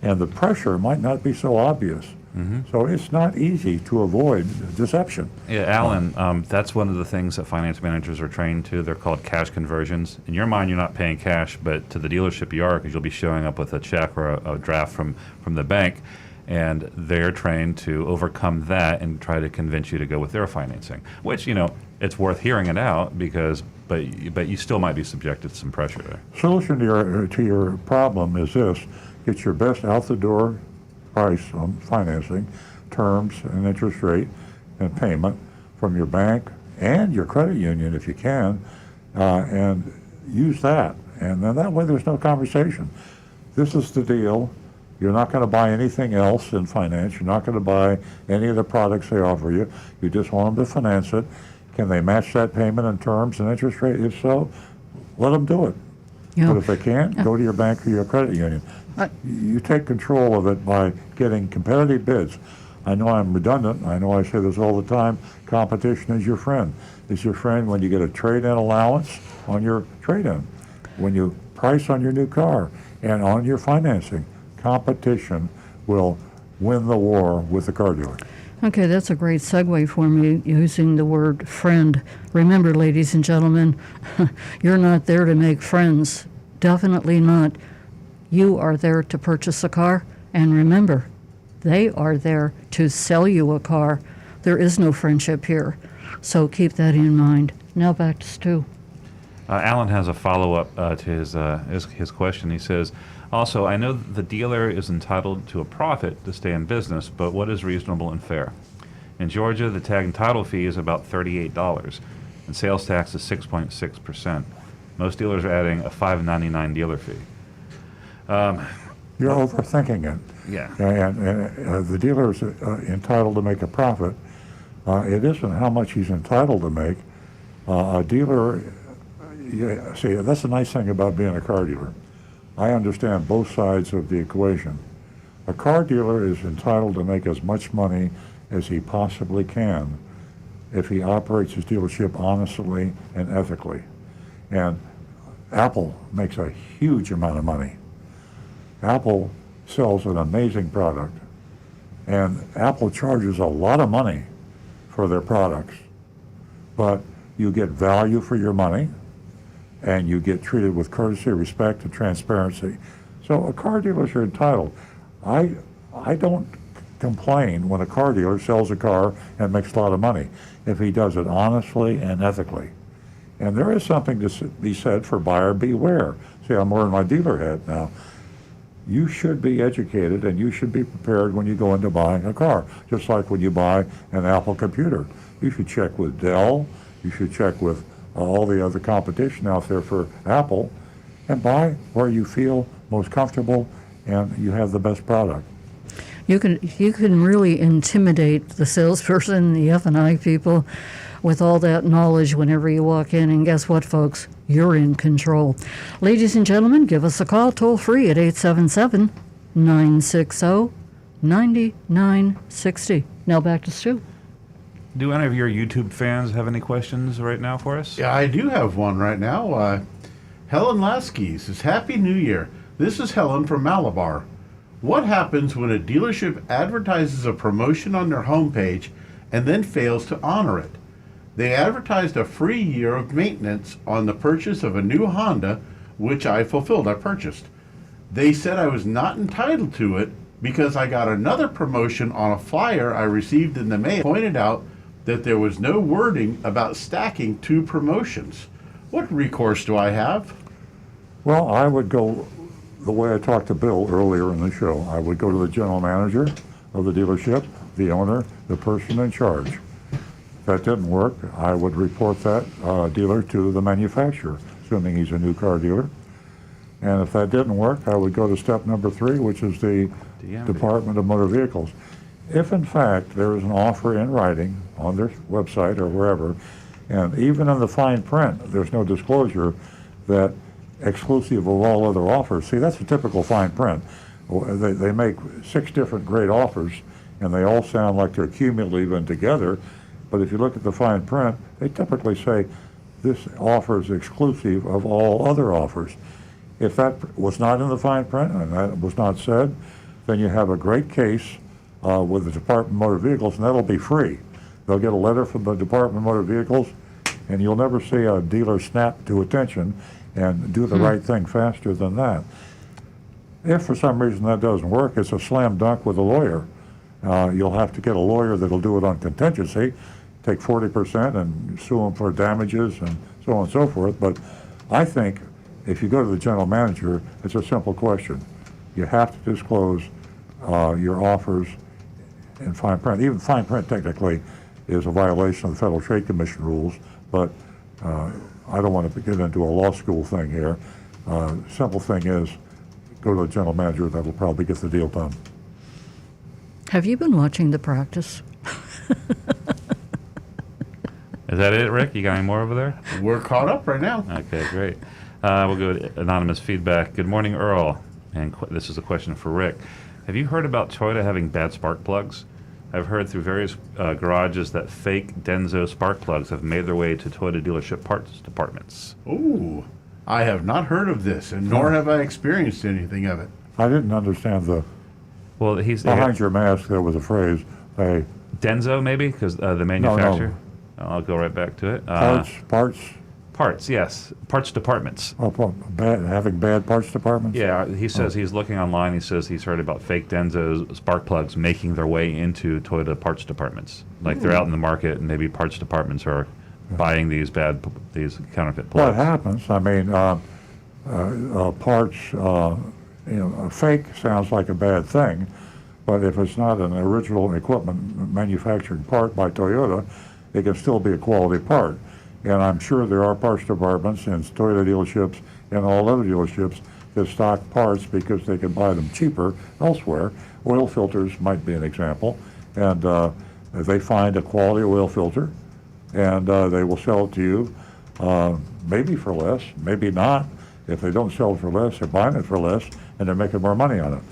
And the pressure might not be so obvious. Mm-hmm. So it's not easy to avoid deception. Yeah, Alan, that's one of the things that finance managers are trained to. They're called cash conversions. In your mind, you're not paying cash, but to the dealership you are, because you'll be showing up with a check or a draft from the bank, and they're trained to overcome that and try to convince you to go with their financing, which, it's worth hearing it out but you still might be subjected to some pressure there. Solution to your problem is this: get your best out the door price on financing, terms and interest rate and payment from your bank and your credit union if you can, and use that. And then that way there's no conversation. This is the deal. You're not going to buy anything else in finance. You're not going to buy any of the products they offer you. You just want them to finance it. Can they match that payment in terms and interest rate? If so, let them do it. Yeah. But if they can't, go to your bank or your credit union. You take control of it by getting competitive bids. I know I'm redundant. I know I say this all the time. Competition is your friend. It's your friend when you get a trade-in allowance on your trade-in, when you price on your new car, and on your financing. Competition will win the war with the car dealer. Okay, that's a great segue for me, using the word friend. Remember, ladies and gentlemen, you're not there to make friends. Definitely not. You are there to purchase a car, and remember, they are there to sell you a car. There is no friendship here, so keep that in mind. Now back to Stu. Alan has a follow-up to his question. He says, also, I know the dealer is entitled to a profit to stay in business, but what is reasonable and fair? In Georgia, the tag and title fee is about $38, and sales tax is 6.6%. Most dealers are adding a $5.99 dealer fee. You're overthinking it. Yeah. And the dealer is entitled to make a profit. It isn't how much he's entitled to make. A dealer, see, that's the nice thing about being a car dealer. I understand both sides of the equation. A car dealer is entitled to make as much money as he possibly can if he operates his dealership honestly and ethically. And Apple makes a huge amount of money. Apple sells an amazing product, and Apple charges a lot of money for their products, but you get value for your money, and you get treated with courtesy, respect, and transparency. So car dealers are entitled. I don't complain when a car dealer sells a car and makes a lot of money if he does it honestly and ethically. And there is something to be said for buyer beware. See, I'm wearing my dealer hat now. You should be educated and you should be prepared when you go into buying a car, just like when you buy an Apple computer. You should check with Dell, you should check with all the other competition out there for Apple, and buy where you feel most comfortable and you have the best product. You can really intimidate the salesperson, the F&I people, with all that knowledge whenever you walk in. And guess what, folks? You're in control. Ladies and gentlemen, give us a call toll free at 877-960-9960. Now back to Stu. Do any of your YouTube fans have any questions right now for us? Yeah, I do have one right now. Helen Lasky says, Happy New Year. This is Helen from Malabar. What happens when a dealership advertises a promotion on their homepage and then fails to honor it? They advertised a free year of maintenance on the purchase of a new Honda, which I fulfilled. I purchased. They said I was not entitled to it because I got another promotion on a flyer I received in the mail. Pointed out that there was no wording about stacking two promotions. What recourse do I have? Well, I would go the way I talked to Bill earlier in the show. I would go to the general manager of the dealership, the owner, the person in charge. If that didn't work, I would report that dealer to the manufacturer, assuming he's a new car dealer. And if that didn't work, I would go to step number 3, which is the Department of Motor Vehicles. If in fact there is an offer in writing on their website or wherever, and even in the fine print, there's no disclosure that exclusive of all other offers. See, that's a typical fine print. They make 6 different great offers, and they all sound like they're cumulative and together. But if you look at the fine print, they typically say this offer is exclusive of all other offers. If that was not in the fine print and that was not said, then you have a great case with the Department of Motor Vehicles, and that'll be free. They'll get a letter from the Department of Motor Vehicles, and you'll never see a dealer snap to attention and do the right thing faster than that. If for some reason that doesn't work, it's a slam dunk with a lawyer. You'll have to get a lawyer that'll do it on contingency, take 40% and sue them for damages and so on and so forth. But I think if you go to the general manager, it's a simple question. You have to disclose your offers in fine print. Even fine print technically is a violation of the Federal Trade Commission rules, but I don't want to get into a law school thing here. Simple thing is, go to the general manager. That'll probably get the deal done. Have you been watching the practice? Is that it, Rick? You got any more over there? We're caught up right now. Okay, great. We'll go to anonymous feedback. Good morning, Earl. And this is a question for Rick. Have you heard about Toyota having bad spark plugs? I've heard through various garages that fake Denso spark plugs have made their way to Toyota dealership parts departments. Ooh, I have not heard of this, and nor have I experienced anything of it. I didn't understand the... Well, he's... Behind your mask, there was a phrase, they... Denso, maybe? Because the manufacturer? No. I'll go right back to it. Parts, yes. Parts departments. Having bad parts departments? Yeah, he says he's looking online. He says he's heard about fake Denso spark plugs making their way into Toyota parts departments. Like they're out in the market, and maybe parts departments are buying these counterfeit plugs. Well, it happens. I mean, parts, fake sounds like a bad thing, but if it's not an original equipment manufactured part by Toyota, it can still be a quality part. And I'm sure there are parts departments in Toyota dealerships and all other dealerships that stock parts because they can buy them cheaper elsewhere. Oil filters might be an example. And if they find a quality oil filter, and they will sell it to you, maybe for less, maybe not. If they don't sell it for less, they're buying it for less, and they're making more money on it.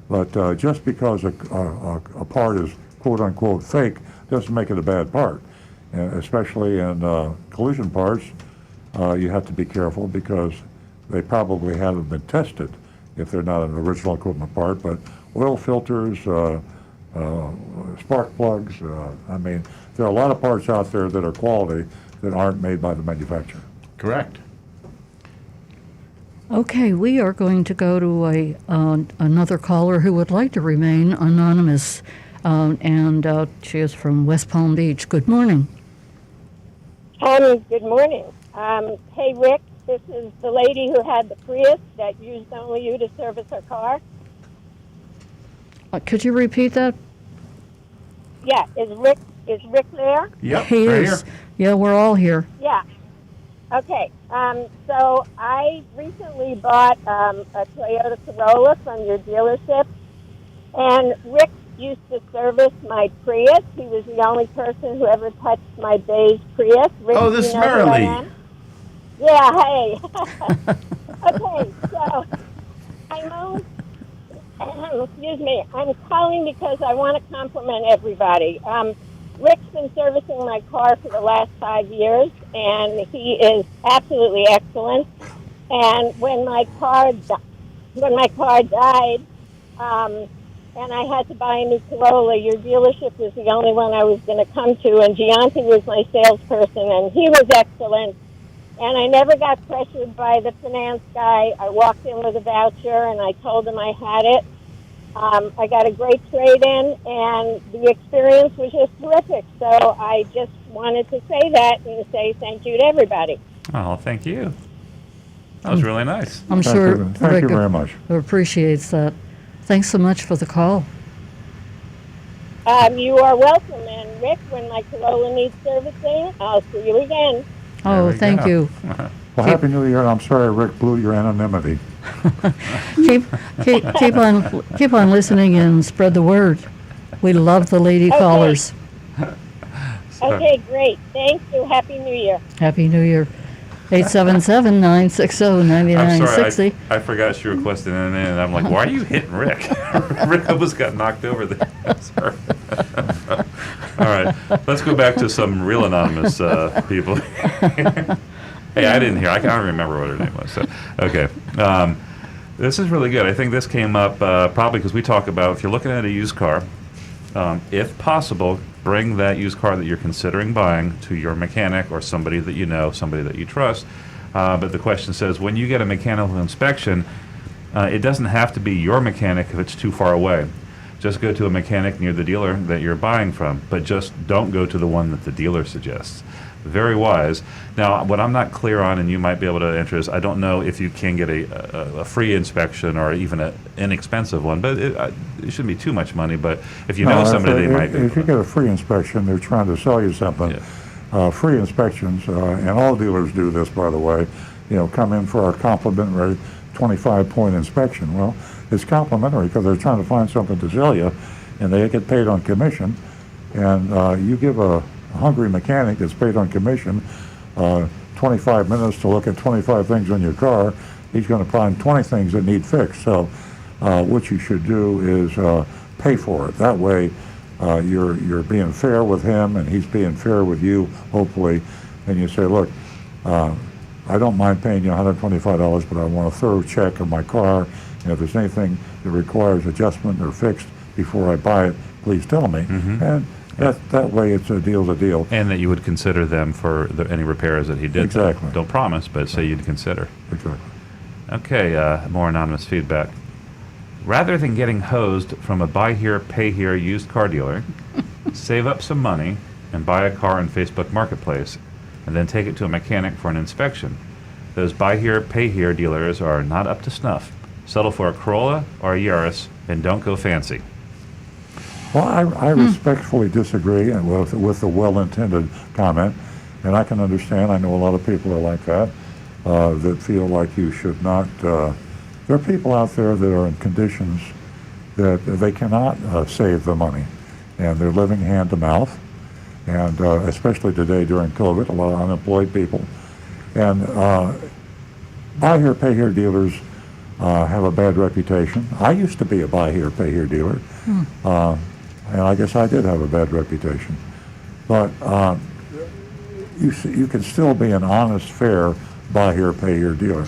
But just because a part is quote-unquote fake doesn't make it a bad part. Especially in collision parts, you have to be careful because they probably haven't been tested if they're not an original equipment part. But oil filters, spark plugs, I mean, there are a lot of parts out there that are quality that aren't made by the manufacturer. Correct. Okay, we are going to go to another caller who would like to remain anonymous, and she is from West Palm Beach. Good morning. Good morning. Hey, Rick, this is the lady who had the Prius that used only you to service her car. Could you repeat that? Yeah, is Rick there? Yep. He right is. here. Yeah, we're all here. Yeah. Okay. So I recently bought a Toyota Corolla from your dealership, and Rick used to service my Prius. He was the only person who ever touched my beige Prius. Rick, Oh, this you know who I Marilee. am? Yeah, hey. Okay, so excuse me, I'm calling because I want to compliment everybody. Rick's been servicing my car for the last 5 years, and he is absolutely excellent. And when my car died, and I had to buy a new Corolla, your dealership was the only one I was going to come to, and Gianti was my salesperson, and he was excellent. And I never got pressured by the finance guy. I walked in with a voucher, and I told him I had it. I got a great trade-in, and the experience was just terrific. So I just wanted to say that and say thank you to everybody. Oh, thank you. That was really nice. I'm Thank sure you. Thank Rick you very much. appreciates that. Thanks so much for the call. You are welcome. And Rick, when my Corolla needs servicing, I'll see you again. Oh, we thank go. you. Well, Happy New Year, and I'm sorry Rick blew your anonymity. keep on listening and spread the word. We love the lady Okay. callers. Okay, great. Thank you. Happy New Year. Happy New Year. 877-960-9960. I forgot she requested an and I'm like, why are you hitting Rick? Rick almost got knocked over there. Sorry. All right, let's go back to some real anonymous people. Hey, I didn't hear. I can't remember what her name was. So, okay. This is really good. I think this came up probably because we talk about if you're looking at a used car, if possible, bring that used car that you're considering buying to your mechanic or somebody that you know, somebody that you trust. But the question says, when you get a mechanical inspection, it doesn't have to be your mechanic if it's too far away. Just go to a mechanic near the dealer that you're buying from, but just don't go to the one that the dealer suggests. Very wise. Now, what I'm not clear on, and you might be able to answer, is I don't know if you can get a free inspection or even an inexpensive one, but it shouldn't be too much money. But if you know somebody, they might be. If you get a free inspection, they're trying to sell you something. Yeah. Free inspections, and all dealers do this, by the way, come in for our complimentary 25-point inspection. Well, it's complimentary because they're trying to find something to sell you, and they get paid on commission. And you give a hungry mechanic that's paid on commission 25 minutes to look at 25 things on your car, he's going to find 20 things that need fixed. So what you should do is pay for it. That way you're being fair with him and he's being fair with you, hopefully. And you say, look, I don't mind paying you $125, but I want a thorough check of my car. And if there's anything that requires adjustment or fixed before I buy it, please tell me. Mm-hmm. And that way it's a deal's a deal. And that you would consider them for any repairs that he did. Exactly. Don't promise, but say you'd consider. Exactly. Okay, more anonymous feedback. Rather than getting hosed from a buy here, pay here used car dealer, save up some money and buy a car on Facebook Marketplace and then take it to a mechanic for an inspection. Those buy here, pay here dealers are not up to snuff. Settle for a Corolla or a Yaris and don't go fancy. Well, I respectfully disagree with the well-intended comment, and I can understand. I know a lot of people are like that, that feel like you should not. There are people out there that are in conditions that they cannot save the money, and they're living hand to mouth, and especially today during COVID, a lot of unemployed people. And buy here, pay here dealers have a bad reputation. I used to be a buy here, pay here dealer. And I guess I did have a bad reputation. But you can still be an honest, fair, buy here, pay here dealer.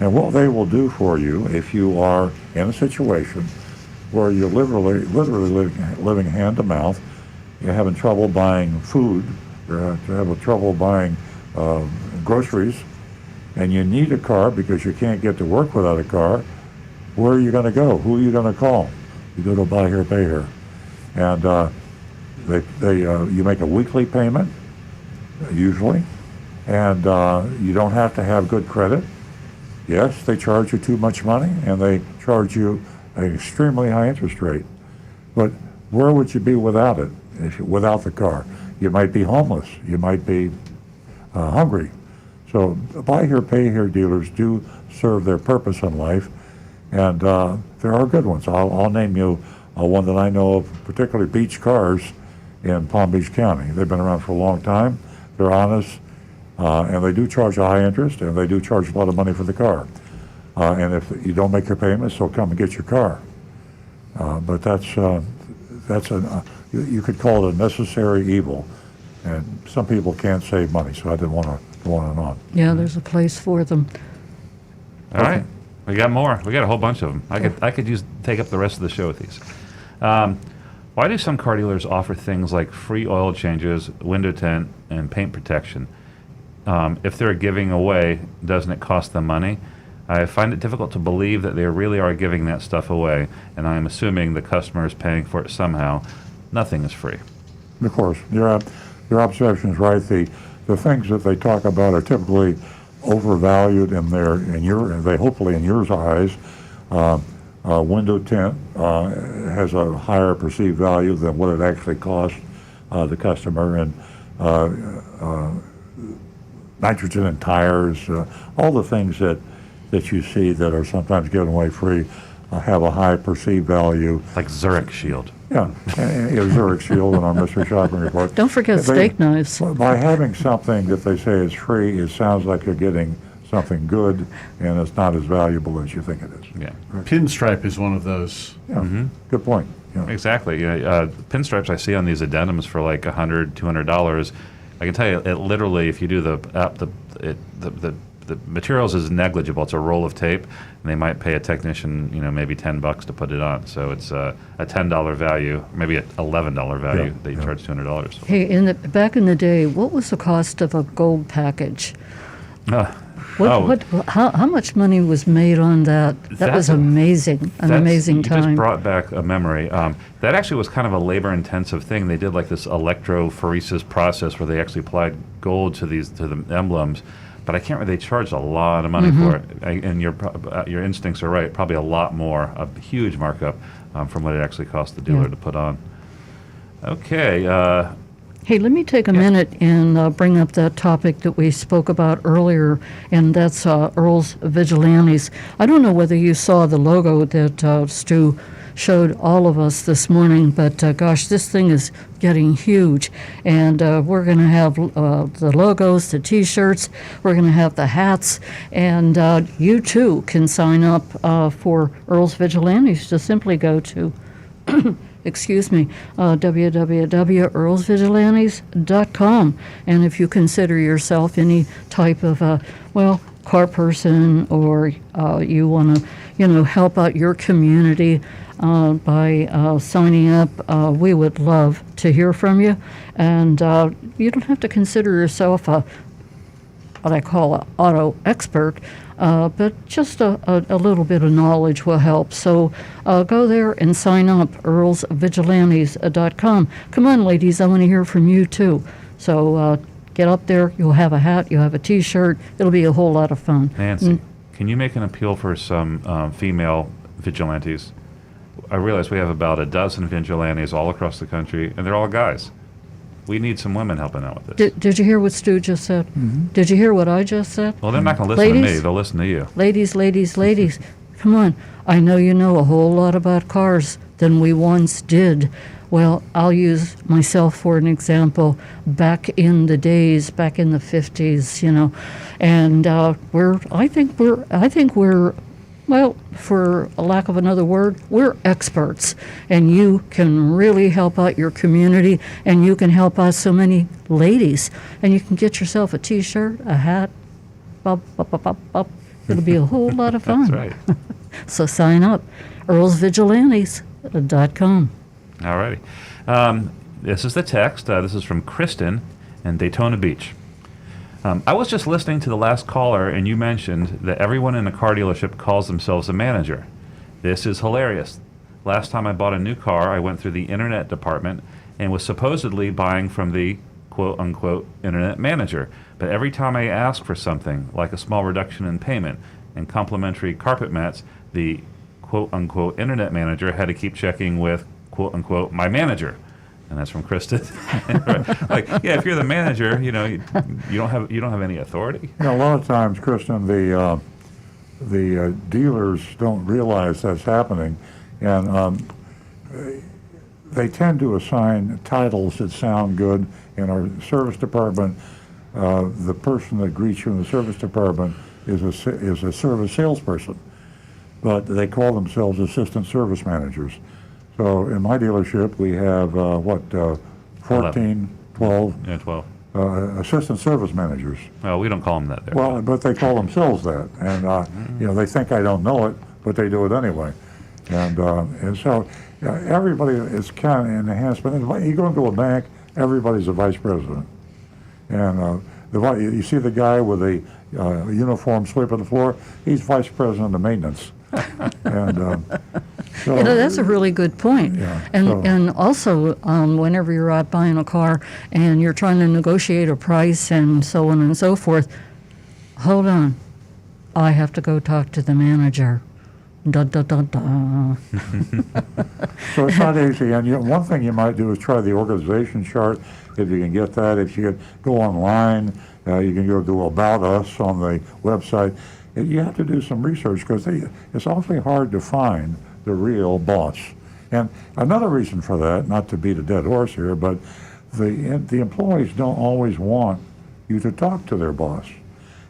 And what they will do for you if you are in a situation where you're literally living hand to mouth, you're having trouble buying food, you're having trouble buying groceries, and you need a car because you can't get to work without a car, where are you going to go? Who are you going to call? You go to Buy Here, Pay Here. And you make a weekly payment, usually, and you don't have to have good credit. Yes, they charge you too much money, and they charge you an extremely high interest rate. But where would you be without it? Without the car? You might be homeless. You might be hungry. So Buy Here, Pay Here dealers do serve their purpose in life, and there are good ones. I'll name you one that I know of, particularly Beach Cars in Palm Beach County. They've been around for a long time. They're honest. And they do charge a high interest, and they do charge a lot of money for the car. And if you don't make your payments, they'll come and get your car. But you could call it a necessary evil. And some people can't save money, so I didn't want to go on and on. Yeah, there's a place for them. All right. We got more. We got a whole bunch of them. I could take up the rest of the show with these. Why do some car dealers offer things like free oil changes, window tint, and paint protection? If they're giving away, doesn't it cost them money? I find it difficult to believe that they really are giving that stuff away, and I am assuming the customer is paying for it somehow. Nothing is free. Of course, your observation is right. The things that they talk about are typically overvalued hopefully in your eyes. Window tint has a higher perceived value than what it actually costs the customer, and nitrogen in tires, all the things that you see that are sometimes given away free have a high perceived value. Like Zurich Shield. Yeah, Zurich Shield in our mystery shopping report. Don't forget steak knives. By having something that they say is free, it sounds like you're getting something good, and it's not as valuable as you think it is. Yeah. Pinstripe is one of those. Yeah, good point. Yeah. Exactly. Pinstripes I see on these addendums for like $100, $200. I can tell you, it literally, if you do the materials is negligible. It's a roll of tape, and they might pay a technician, maybe $10 to put it on. So it's a $10 value, maybe an $11 value that you charge $200. Hey, back in the day, what was the cost of a gold package? How much money was made on that? That was amazing, amazing time. You just brought back a memory. That actually was kind of a labor-intensive thing. They did like this electrophoresis process where they actually applied gold to the emblems, but I can't remember. They charged a lot of money for it. And your instincts are right. Probably a lot more, a huge markup from what it actually cost the dealer to put on. Okay. Hey, let me take a minute and bring up that topic that we spoke about earlier, and that's Earl's Vigilantes. I don't know whether you saw the logo that Stu showed all of us this morning, but gosh, this thing is getting huge. And we're going to have the logos, the T-shirts, we're going to have the hats, and you too can sign up for Earl's Vigilantes. Just simply go to www.earlsvigilantes.com. And if you consider yourself any type of, car person, or you want to, help out your community by signing up, we would love to hear from you. And you don't have to consider yourself what I call an auto expert, but just a little bit of knowledge will help. So go there and sign up, earlsvigilantes.com. Come on, ladies, I want to hear from you too. So get up there. You'll have a hat. You'll have a T-shirt. It'll be a whole lot of fun. Nancy, can you make an appeal for some female vigilantes? I realize we have about a dozen vigilantes all across the country, and they're all guys. We need some women helping out with this. Did you hear what Stu just said? Mm-hmm. Did you hear what I just said? Well, they're not going to listen to me. They'll listen to you. Ladies. Come on. I know you know a whole lot about cars than we once did. Well, I'll use myself for an example. Back in the days, back in the 50s, and I think we're well, for a lack of another word, we're experts, and you can really help out your community, and you can help out so many ladies, and you can get yourself a T-shirt, a hat, It'll be a whole lot of fun. That's right. So sign up. Earl'sVigilantes.com. All righty. This is the text. This is from Kristen in Daytona Beach. I was just listening to the last caller, and you mentioned that everyone in a car dealership calls themselves a manager. This is hilarious. Last time I bought a new car, I went through the internet department and was supposedly buying from the quote-unquote internet manager. But every time I asked for something, like a small reduction in payment and complimentary carpet mats, the quote-unquote internet manager had to keep checking with quote-unquote my manager. And that's from Kristen. Like, yeah, if you're the manager, you don't have any authority. A lot of times, Kristen, the dealers don't realize that's happening, and they tend to assign titles that sound good. In our service department, the person that greets you in the service department is a service salesperson, but they call themselves assistant service managers. So in my dealership, we have 14, 12 Yeah, 12. assistant service managers. Well, we don't call them that there. Well, but they call themselves that, and they think I don't know it, but they do it anyway. And so everybody is kind of in the hands. But you go into a bank, everybo's a vice president, and you see the guy with the uniform sweeping the floor. He's vice president of maintenance. And so, that's a really good point. Yeah, And also, whenever you're out buying a car and you're trying to negotiate a price and so on and so forth, hold on, I have to go talk to the manager. Da, da, da, da. So it's not easy. And one thing you might do is try the organization chart, if you can get that. If you could go online, you can go do About Us on the website. You have to do some research because it's awfully hard to find the real boss. And another reason for that, not to beat a dead horse here, but the employees don't always want you to talk to their boss.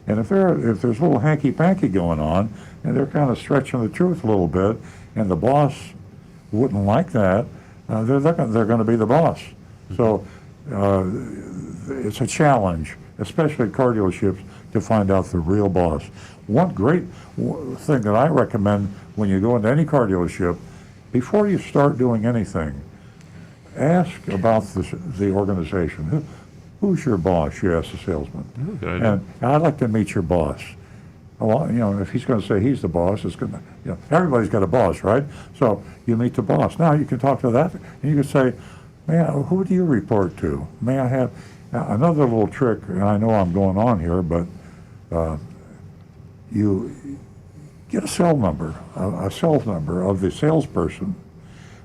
And if there's a little hanky-panky going on, and they're kind of stretching the truth a little bit, and the boss wouldn't like that, they're going to be the boss. So it's a challenge, especially at car dealerships, to find out the real boss. One great thing that I recommend when you go into any car dealership, before you start doing anything, ask about the organization. Who's your boss? You ask the salesman. Good idea. And I'd like to meet your boss. Well, if he's going to say he's the boss, it's going to, everybody's got a boss, right? So you meet the boss. Now you can talk to that, and you can say, who do you report to? May I have another little trick? And I know I'm going on here, but you get a cell number of the salesperson,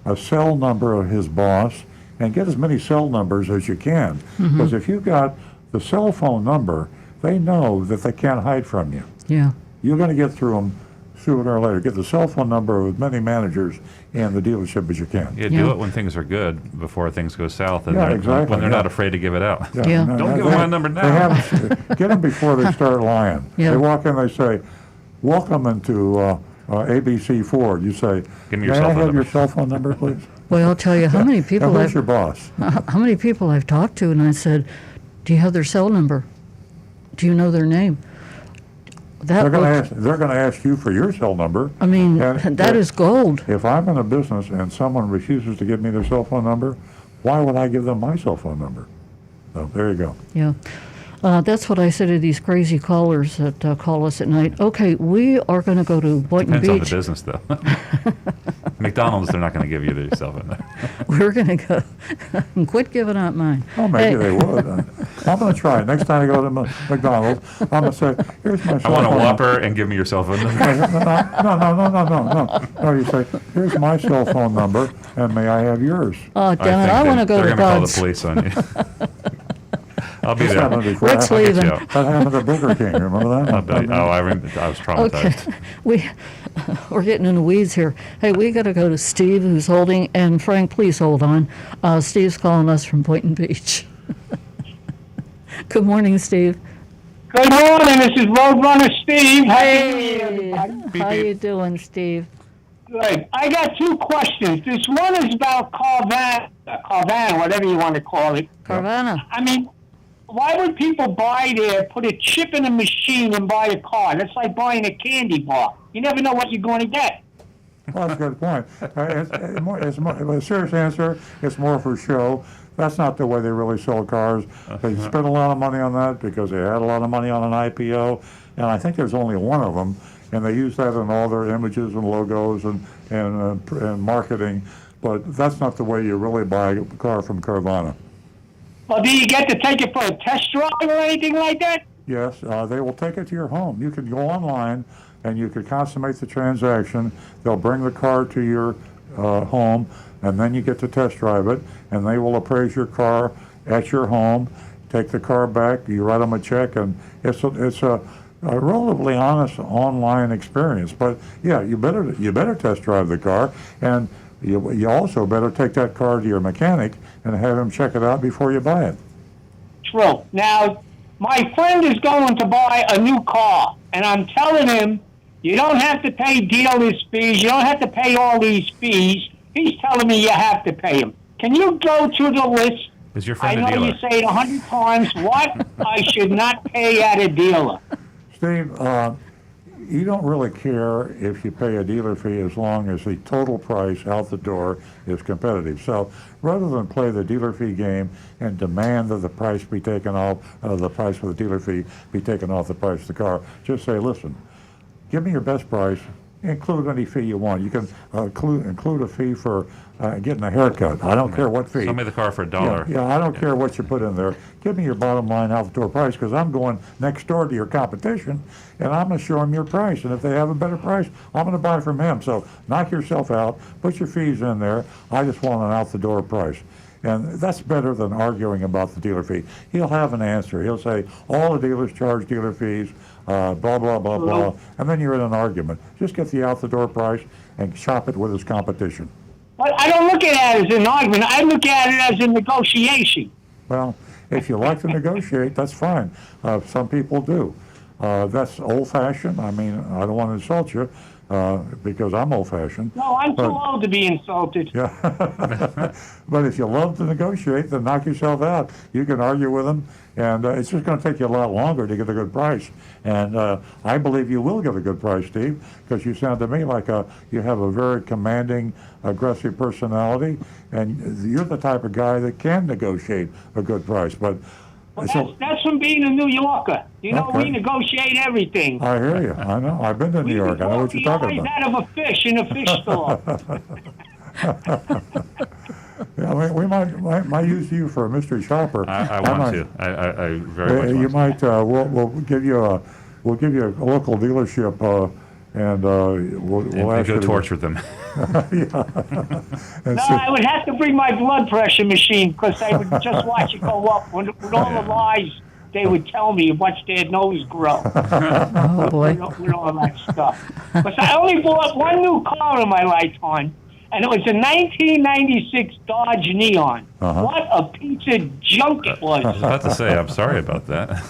a cell number of his boss, and get as many cell numbers as you can. Because if you've got the cell phone number, they know that they can't hide from you. Yeah. You're going to get through them sooner or later. Get the cell phone number of as many managers in the dealership as you can. Yeah, do it when things are good before things go south, and exactly. when they're not afraid to give it out. Yeah. Don't give them my number now. Get them before they start lying. Yeah. They walk in, they say, "Welcome into ABC Ford." You say, Give me your "May cell I phone have number." your cell phone number, please?" Well, I'll tell you how many people Now, who's your boss? how many people I've talked to, and I said, "Do you have their cell number? Do you know their name?" They're going to ask you for your cell number. I mean, and that is gold. If I'm in a business and someone refuses to give me their cell phone number, why would I give them my cell phone number? So there you go. Yeah. That's what I say to these crazy callers that call us at night. Okay, we are going to go to Boynton Depends on the Beach. business, though. McDonald's, they're not going to give you their cell phone number. We're going to go and quit giving out mine. Oh, maybe they would. I'm going to try it. Next time I go to McDonald's, I'm going to say, "Here's my I cell want a phone number." Whopper and give me your cell phone number. No, you say, "Here's my cell phone number, and may I have yours?" Oh, damn it, I want to go to They're going to call the God's. police on you. I'll be This there. happened before. Rick's I'll get leaving. you out. That happened at Burger King. Remember that? I was traumatized. Okay, we're getting in the weeds here. Hey, we got to go to Steve, who's holding, and Frank, please hold on. Steve's calling us from Boynton Beach. Good morning, Steve. Good morning, this is Roadrunner Steve. Happy New Year, everybody. How you doing, Steve? Good. I got two questions. This one is about Carvana, whatever you want to call it. Carvana. I mean, why would people buy there, put a chip in a machine and buy a car? That's like buying a candy bar. You never know what you're going to get. Well, that's a good point. A serious answer, it's more for show. That's not the way they really sell cars. They spent a lot of money on that because they had a lot of money on an IPO, and I think there's only one of them, and they use that in all their images and logos and marketing, but that's not the way you really buy a car from Carvana. Well, do you get to take it for a test drive or anything like that? Yes, they will take it to your home. You can go online and you can consummate the transaction. They'll bring the car to your home, and then you get to test drive it, and they will appraise your car at your home, take the car back, you write them a check, and it's a relatively honest online experience. But yeah, you better test drive the car, and you also better take that car to your mechanic and have him check it out before you buy it. True. Now, my friend is going to buy a new car, and I'm telling him, you don't have to pay dealer's fees. You don't have to pay all these fees. He's telling me you have to pay them. Can you go through the list? Is your friend I a know dealer? you say it 100 times. What I should not pay at a dealer. Steve, you don't really care if you pay a dealer fee as long as the total price out the door is competitive. So rather than play the dealer fee game and demand that the price be taken off, the price for the dealer fee be taken off the price of the car, just say, listen, give me your best price, include any fee you want. You can include a fee for getting a haircut. I don't care what fee. Sell me the car for $1. Yeah, I don't care what you put in there. Give me your bottom line out the door price, because I'm going next door to your competition, and I'm going to show them your price. And if they have a better price, I'm going to buy from him. So knock yourself out, put your fees in there. I just want an out the door price. And that's better than arguing about the dealer fee. He'll have an answer. He'll say, all the dealers charge dealer fees, blah, blah, blah, blah. And then you're in an argument. Just get the out the door price and shop it with his competition. But I don't look at it as an argument. I look at it as a negotiation. Well, if you like to negotiate, that's fine. Some people do. That's old-fashioned. I mean, I don't want to insult you because I'm old-fashioned. No, I'm too old to be insulted. Yeah. But if you love to negotiate, then knock yourself out. You can argue with them, and it's just going to take you a lot longer to get a good price. And I believe you will get a good price, Steve, because you sound to me like you have a very commanding, aggressive personality, and you're the type of guy that can negotiate a good price. But Well, that's from being a New Yorker. You know, we negotiate everything. I hear you. I know. I've been to New York. I know what you're talking about. Out of a fish in a fish store. Yeah, we might use you for a mystery shopper. I want to. I very much You want to. might. We'll give you a local dealership. And we'll ask go you to torture them. No, I would have to bring my blood pressure machine because I would just watch it go up with all the lies they would tell me and watch their nose grow. Oh, boy. With all that stuff. Because I only bought one new car in my lifetime, and it was a 1996 Dodge Neon. What a piece of junk it was. I was about to say, I'm sorry about that.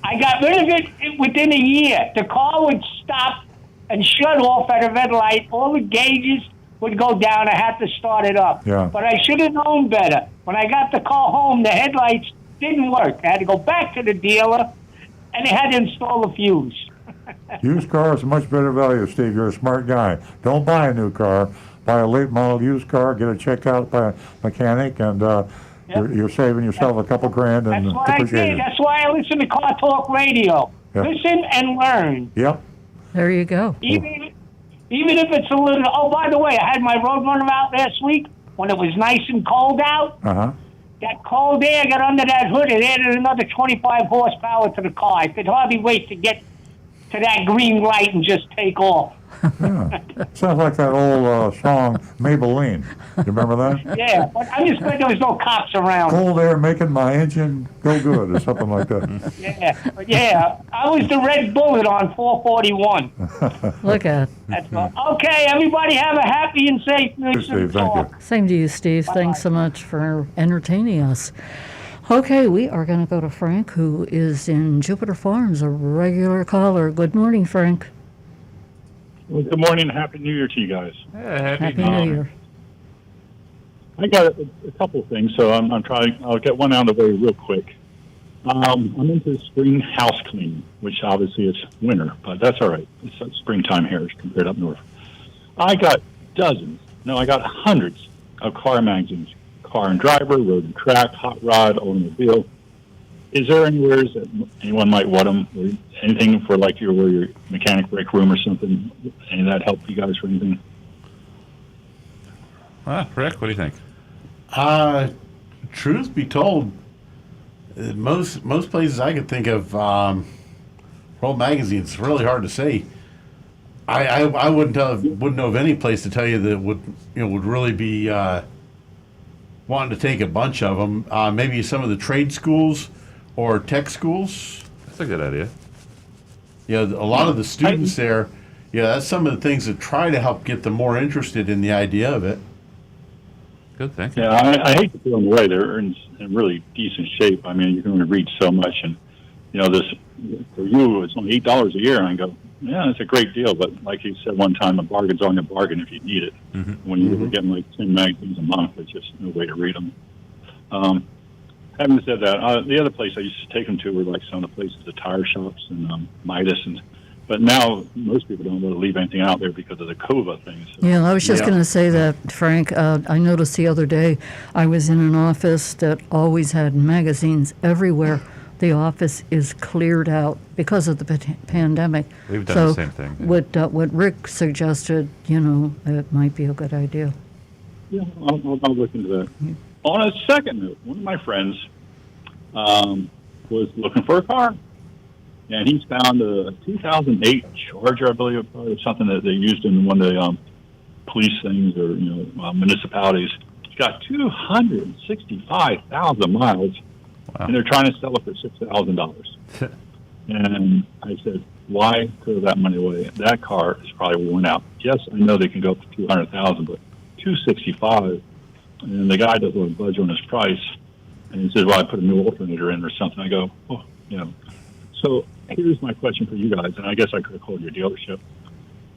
I got rid of it within a year. The car would stop and shut off at a red light. All the gauges would go down. I had to start it up. Yeah. But I should have known better. When I got the car home, the headlights didn't work. I had to go back to the dealer, and they had to install a fuse. Used car is a much better value, Steve. You're a smart guy. Don't buy a new car. Buy a late model used car. Get it checked out by a mechanic, and you're saving yourself a couple grand. And That's what I did. That's why I listen to Car Talk Radio. Yep. Listen and learn. Yep. There you go. Even if it's a little... Oh, by the way, I had my Roadrunner out last week when it was nice and cold out. That cold air got under that hood and added another 25 horsepower to the car. I could hardly wait to get to that green light and just take off. Yeah. Sounds like that old song, Maybelline. You remember that? Yeah, but I'm just glad there was no cops around. Cold air making my engine go good, or something like that. Yeah. I was the red bullet on 441. Look at. Okay, everybody have a happy and safe news and talk. Same to you, Steve. Bye-bye. Thanks so much for entertaining us. Okay, we are going to go to Frank, who is in Jupiter Farms, a regular caller. Good morning, Frank. Well, good morning and Happy New Year to you guys. Happy New Year. I got a couple of things, so I'm trying. I'll get one out of the way real quick. I'm into spring house cleaning, which obviously is winter, but that's all right. It's springtime here compared up north. I got dozens, no, I got hundreds of car magazines. Car and Driver, Road and Track, Hot Rod, Automobile. Is there anywhere that anyone might want them? Or anything for like your mechanic break room or something? Any of that help you guys for anything? Rick, what do you think? Truth be told, most places I could think of, World Magazine, it's really hard to say. I wouldn't know of any place to tell you that would really be wanting to take a bunch of them. Maybe some of the trade schools or tech schools. That's a good idea. Yeah, a lot of the students there. Yeah, that's some of the things that try to help get them more interested in the idea of it. Good thinking. Yeah, I hate to throw them away. They're in really decent shape. I mean, you can only read so much, and this for you, it's only $8 a year. And I go, yeah, it's a great deal, but like you said one time, a bargain's only a bargain if you need it. Mm-hmm. When you're getting like 10 magazines a month, there's just no way to read them. Having said that, the other place I used to take them to were like some of the places, the tire shops and Midas, but now most people don't want to leave anything out there because of the COVA thing. So, Yeah, I was just going to say that, Frank. I noticed the other day I was in an office that always had magazines everywhere. The office is cleared out because of the pandemic. We've done the same thing. Yeah. What Rick suggested, it might be a good idea. Yeah, I'll look into that. Mm-hmm. On a second note, one of my friends was looking for a car, and he's found a 2008 Charger, I believe, or something that they used in one of the police things or municipalities. It's got 265,000 miles. Wow. And they're trying to sell it for $6,000. And I said, why throw that money away? That car is probably worn out. Yes, I know they can go up to 200,000, but 265, and the guy doesn't want to budge on his price. And he says, well, I put a new alternator in or something. I go, So here's my question for you guys, and I guess I could have called your dealership.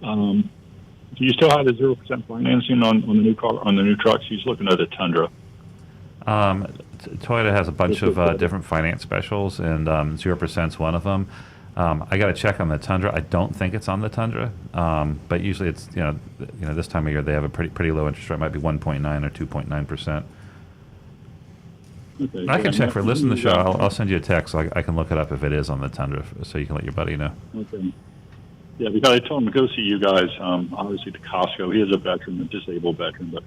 Do you still have the 0% financing on the new car, on the new trucks? He's looking at a Tundra. Toyota has a bunch of different finance specials, and 0% is one of them. I got to check on the Tundra. I don't think it's on the Tundra, but usually it's this time of year they have a pretty low interest rate. It might be 1.9 or 2.9%. Okay, I can check for listen to the show. I'll send you a text so I can look it up if it is on the Tundra, so you can let your buddy know. Okay. Yeah, because I told him to go see you guys. Obviously, to Costco. He is a veteran, a disabled veteran, but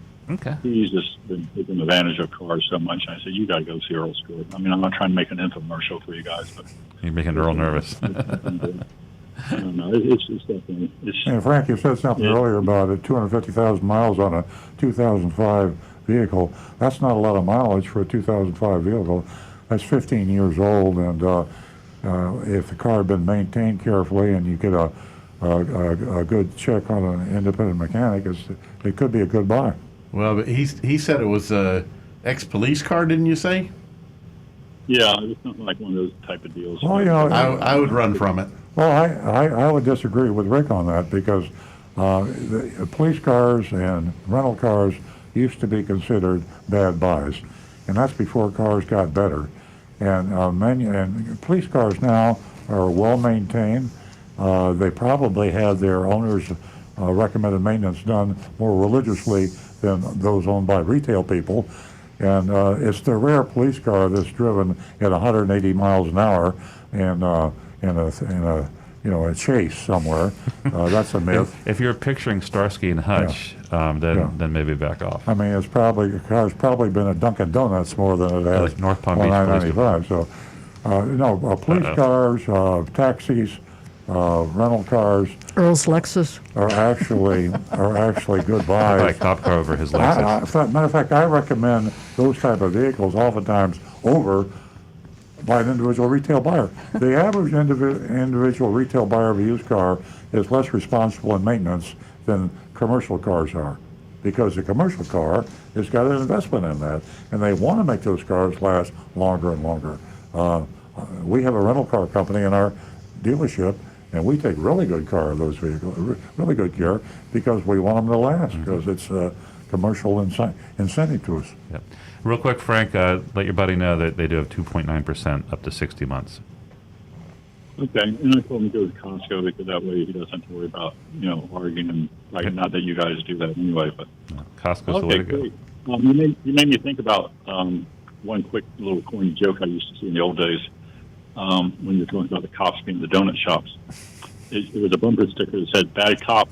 he's just been taking advantage of cars so much. And I said, you got to go see Earl's store. I mean, I'm not trying to make an infomercial for you guys, but you're making Earl nervous. No, it's definitely. And Frank, you said something earlier about 250,000 miles on a 2005 vehicle. That's not a lot of mileage for a 2005 vehicle. That's 15 years old, and if the car had been maintained carefully and you get a good check on an independent mechanic, it could be a good buy. Well, but he said it was a ex-police car, didn't you say? Yeah, it's not like one of those type of deals. Well, I would run from it. Well, I would disagree with Rick on that because the police cars and rental cars used to be considered bad buys, and that's before cars got better. And police cars now are well maintained. They probably had their owners' recommended maintenance done more religiously than those owned by retail people. And it's the rare police car that's driven at 180 miles an hour in a chase somewhere. That's a myth. If you're picturing Starsky and Hutch, then maybe back off. I mean, the car's probably been at Dunkin' Donuts more than it has like North Palm Beach 95. So, police cars, taxis, rental cars. Earl's Lexus are actually good buys. Buy a cop car over his Lexus. Matter of fact, I recommend those type of vehicles oftentimes over by an individual retail buyer. The average individual retail buyer of a used car is less responsible in maintenance than commercial cars are, because the commercial car has got an investment in that, and they want to make those cars last longer and longer. We have a rental car company in our dealership, and we take really good care of those vehicles, really good care, because we want them to last, because it's commercial incentive to us. Yep. Real quick, Frank, let your buddy know that they do have 2.9% up to 60 months. Okay, and I told him to go to Costco because that way he doesn't have to worry about, arguing and like, not that you guys do that anyway, but. Costco's the way to go. Great. You made me think about one quick little corny joke I used to see in the old days when you were talking about the cops being the donut shops. It was a bumper sticker that said, "Bad cop,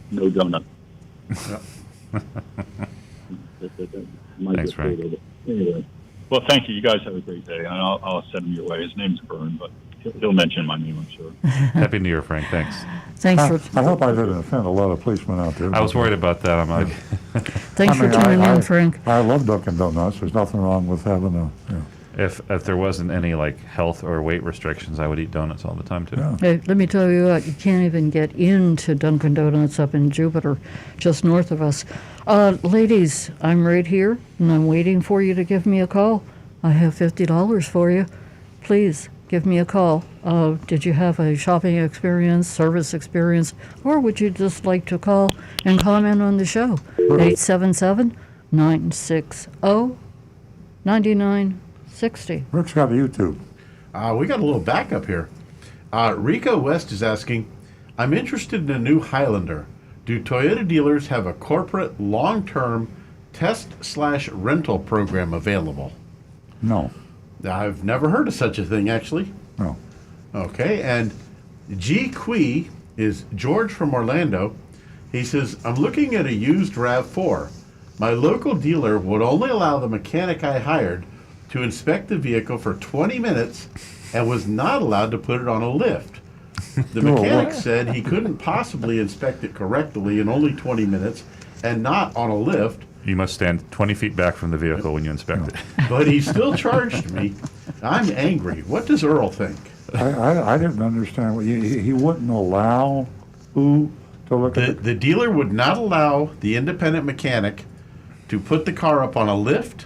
no donut." Thanks, Frank. Anyway, well, thank you. You guys have a great day, and I'll send him your way. His name's Vern, but he'll mention my name, I'm sure. Happy New Year, Frank. Thanks. Thanks for. I hope I didn't offend a lot of policemen out there. I was worried about that. I'm like, Thanks for tuning in, Frank. I love Dunkin' Donuts. There's nothing wrong with having if there wasn't any like health or weight restrictions, I would eat donuts all the time too. Yeah. Hey, let me tell you what, you can't even get into Dunkin' Donuts up in Jupiter, just north of us. Ladies, I'm right here, and I'm waiting for you to give me a call. I have $50 for you. Please give me a call. Did you have a shopping experience, service experience, or would you just like to call and comment on the show? 877-960-9960. Rick's got a YouTube. We got a little backup here. Rico West is asking, I'm interested in a new Highlander. Do Toyota dealers have a corporate long-term test/rental program available? No. I've never heard of such a thing, actually. No. Okay, and G. Quee is George from Orlando. He says, I'm looking at a used RAV4. My local dealer would only allow the mechanic I hired to inspect the vehicle for 20 minutes and was not allowed to put it on a lift. The mechanic said he couldn't possibly inspect it correctly in only 20 minutes and not on a lift. You must stand 20 feet back from the vehicle when you inspect it. But he still charged me. I'm angry. What does Earl think? I didn't understand. He wouldn't allow who to look at the dealer would not allow the independent mechanic to put the car up on a lift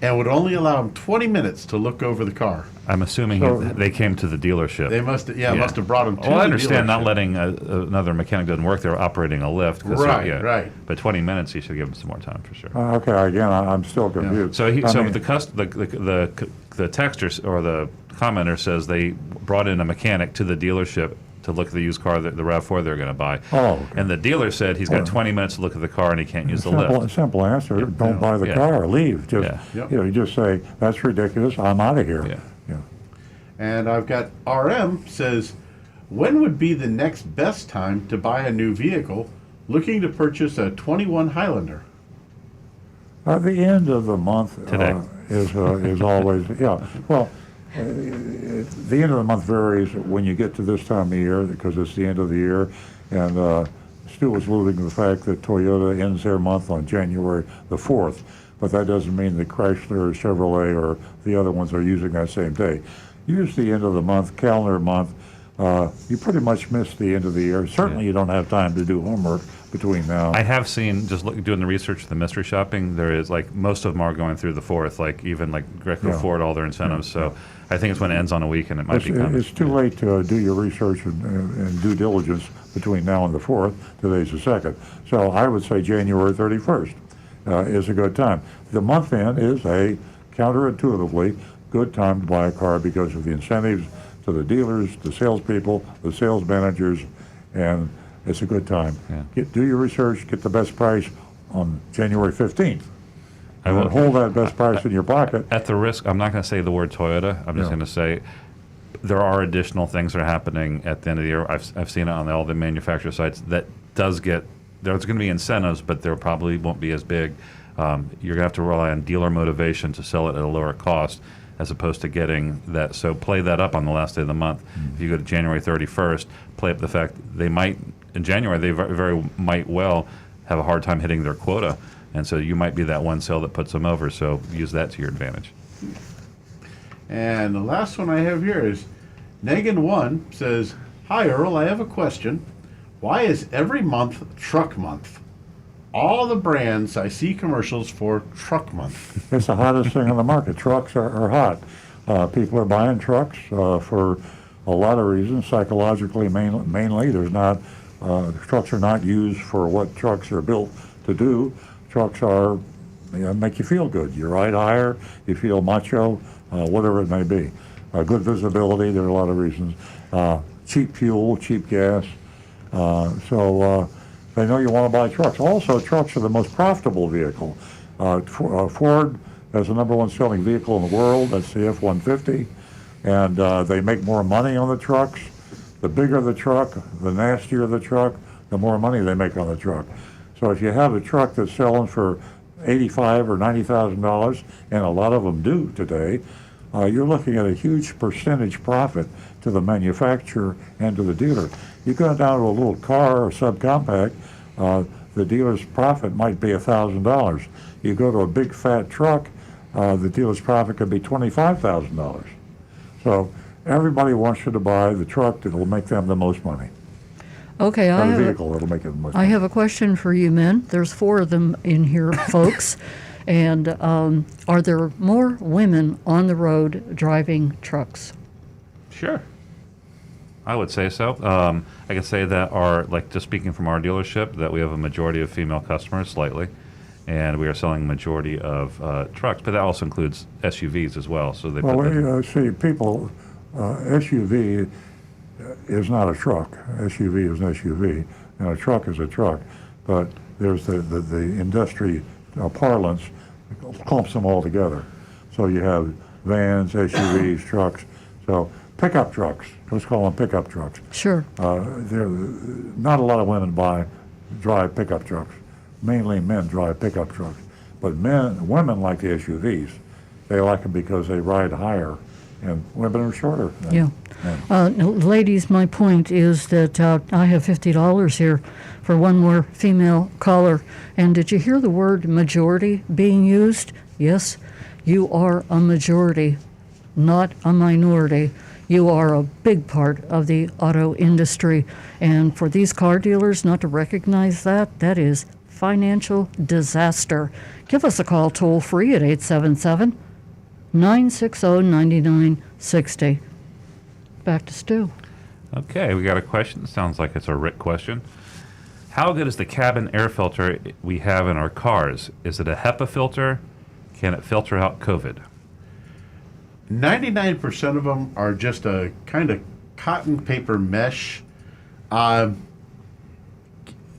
and would only allow him 20 minutes to look over the car. I'm assuming they came to the dealership. They must have brought him to the I understand dealership. not letting another mechanic doesn't work. They're operating a lift. Right. But 20 minutes, you should give him some more time for sure. Okay, again, I'm still confused. So the texter or the commenter says they brought in a mechanic to the dealership to look at the used car, the RAV4 they're going to buy. Oh, okay. And the dealer said he's got 20 minutes to look at the car and he can't use the lift. Simple answer, don't buy the car, leave. Just, you just say, that's ridiculous, I'm out of here. Yeah. And I've got RM says, when would be the next best time to buy a new vehicle looking to purchase a 21 Highlander? The end of the month Today. Is always, well, the end of the month varies when you get to this time of year because it's the end of the year. And Stu was alluding to the fact that Toyota ends their month on January the 4th, but that doesn't mean that Chrysler or Chevrolet or the other ones are using that same day. Usually the end of the month, calendar month, you pretty much miss the end of the year. Certainly you don't have time to do homework between now. I have seen, just doing the research for the mystery shopping, there is most of them are going through the 4th, even Greco Ford, all their incentives. So I think it's when it ends on a weekend, it might be coming. It's too late to do your research and due diligence between now and the 4th. Today's the 2nd. So I would say January 31st is a good time. The month end is counterintuitively good time to buy a car because of the incentives to the dealers, the salespeople, the sales managers, and it's a good time. Yeah. Do your research, get the best price on January 15th. And hold that best price in your pocket. At the risk, I'm not going to say the word Toyota. I'm just going to say there are additional things that are happening at the end of the year. I've seen it on all the manufacturer sites. That does there's going to be incentives, but there probably won't be as big. You're going to have to rely on dealer motivation to sell it at a lower cost, as opposed to getting that. So play that up on the last day of the month. If you go to January 31st, play up the fact they might, in January, they very might well have a hard time hitting their quota. And so you might be that one sale that puts them over. So use that to your advantage. And the last one I have here is Negan1 says, Hi Earl, I have a question. Why is every month Truck Month? All the brands I see commercials for Truck Month. It's the hottest thing on the market. Trucks are hot. People are buying trucks for a lot of reasons. Psychologically, mainly, trucks are not used for what trucks are built to do. trucks are, make you feel good. You ride higher, you feel macho, whatever it may be. Good visibility, there are a lot of reasons. Cheap fuel, cheap gas. So they know you want to buy trucks. Also, trucks are the most profitable vehicle. Ford has the #1 selling vehicle in the world. That's the F-150. And they make more money on the trucks. The bigger the truck, the nastier the truck, the more money they make on the truck. So if you have a truck that's selling for $85,000 or $90,000, and a lot of them do today, you're looking at a huge percentage profit to the manufacturer and to the dealer. You go down to a little car or subcompact, the dealer's profit might be $1,000. You go to a big fat truck, the dealer's profit could be $25,000. So everybody wants you to buy the truck that will make them the most money. Okay, Not a vehicle that'll make it the most money. I have a question for you men. There's 4 of them in here, folks. And are there more women on the road driving trucks? Sure. I would say so. I can say that just speaking from our dealership, that we have a majority of female customers, slightly, and we are selling a majority of trucks, but that also includes SUVs as well. So see, people, SUV is not a truck. SUV is an SUV, and a truck is a truck. But there's the industry parlance clumps them all together. So you have vans, SUVs, trucks. So pickup trucks, let's call them pickup trucks. Sure. Not a lot of women drive pickup trucks. Mainly men drive pickup trucks. But women like the SUVs. They like them because they ride higher, and women are shorter. Yeah. Ladies, my point is that I have $50 here for one more female caller. And did you hear the word majority being used? Yes, you are a majority, not a minority. You are a big part of the auto industry. And for these car dealers not to recognize that, that is financial disaster. Give us a call toll free at 877-960-9960. Back to Stu. Okay, we got a question. Sounds like it's a Rick question. How good is the cabin air filter we have in our cars? Is it a HEPA filter? Can it filter out COVID? 99% of them are just a kind of cotton paper mesh. I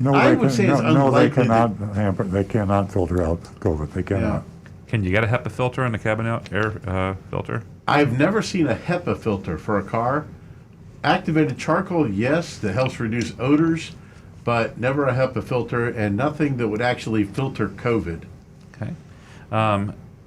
would say it's unlikely. They cannot hamper. They cannot filter out COVID. They cannot. Yeah. Can you get a HEPA filter in a cabin air filter? I've never seen a HEPA filter for a car. Activated charcoal, yes, that helps reduce odors, but never a HEPA filter, and nothing that would actually filter COVID. Okay.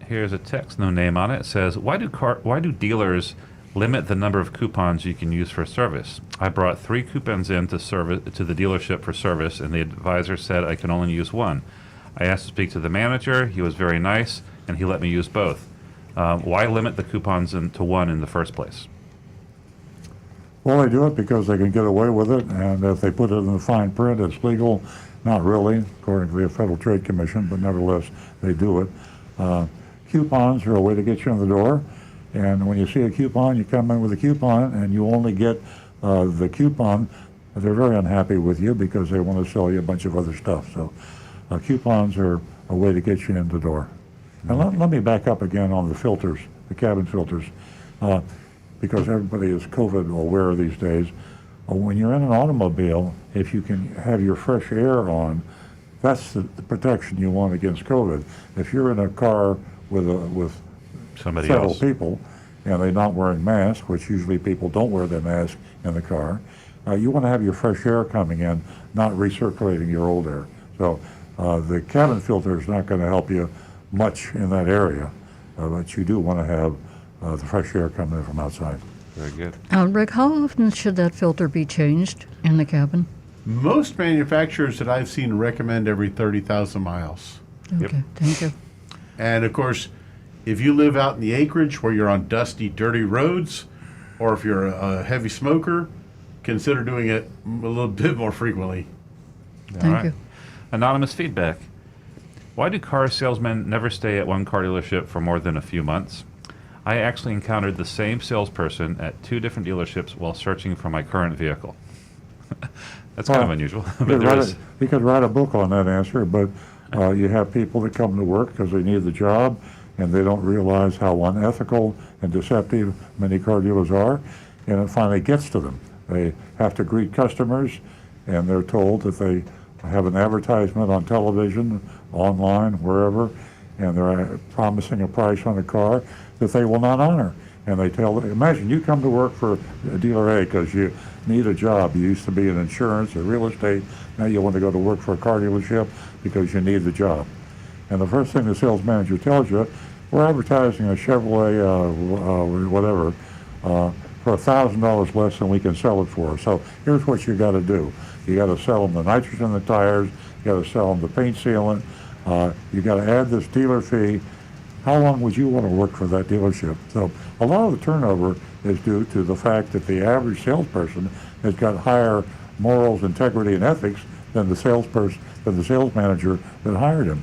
Here's a text, no name on it. It says, why do dealers limit the number of coupons you can use for service? I brought 3 coupons in to the dealership for service, and the advisor said I can only use 1. I asked to speak to the manager. He was very nice, and he let me use both. Why limit the coupons to 1 in the first place? Well, they do it because they can get away with it, and if they put it in the fine print, it's legal. Not really, according to the Federal Trade Commission, but nevertheless, they do it. Coupons are a way to get you in the door, and when you see a coupon, you come in with a coupon, and you only get the coupon. They're very unhappy with you because they want to sell you a bunch of other stuff. So coupons are a way to get you in the door. And let me back up again on the filters, the cabin filters, because everybody is COVID aware these days. When you're in an automobile, if you can have your fresh air on, that's the protection you want against COVID. If you're in a car with several people and they're not wearing masks, which usually people don't wear their mask in the car, you want to have your fresh air coming in, not recirculating your old air. So the cabin filter is not going to help you much in that area, but you do want to have the fresh air coming in from outside. Very good. Rick, how often should that filter be changed in the cabin? Most manufacturers that I've seen recommend every 30,000 miles. Okay, Thank you. And of course, if you live out in the acreage where you're on dusty, dirty roads, or if you're a heavy smoker, consider doing it a little bit more frequently. Thank you. Anonymous feedback. Why do car salesmen never stay at one car dealership for more than a few months? I actually encountered the same salesperson at 2 different dealerships while searching for my current vehicle. That's kind of unusual. You could write a book on that answer, but You have people that come to work because they need the job, and they don't realize how unethical and deceptive many car dealers are, and it finally gets to them. They have to greet customers, and they're told that they have an advertisement on television, online, wherever, and they're promising a price on a car that they will not honor. And they imagine you come to work for dealer A because you need a job. You used to be in insurance or real estate. Now you want to go to work for a car dealership because you need the job. And the first thing the sales manager tells you, we're advertising a Chevrolet, whatever, for $1,000 less than we can sell it for. So here's what you got to do. You got to sell them the nitrogen in the tires. You got to sell them the paint sealant. You got to add this dealer fee. How long would you want to work for that dealership? So a lot of the turnover is due to the fact that the average salesperson has got higher morals, integrity, and ethics than the salesperson, than the sales manager that hired him.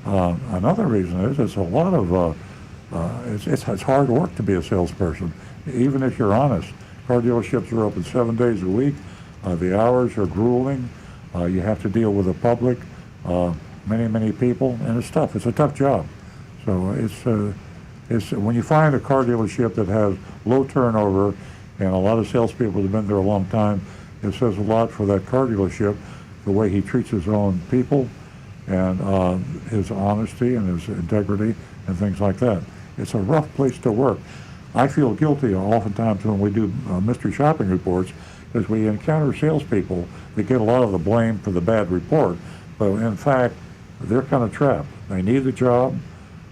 Another reason is it's a lot of it's hard work to be a salesperson, even if you're honest. Car dealerships are open 7 days a week. The hours are grueling. You have to deal with the public, many people, and it's tough. It's a tough job. So it's when you find a car dealership that has low turnover and a lot of salespeople that have been there a long time, it says a lot for that car dealership, the way he treats his own people and his honesty and his integrity and things like that. It's a rough place to work. I feel guilty oftentimes when we do mystery shopping reports because we encounter salespeople that get a lot of the blame for the bad report, but in fact, they're kind of trapped. They need the job.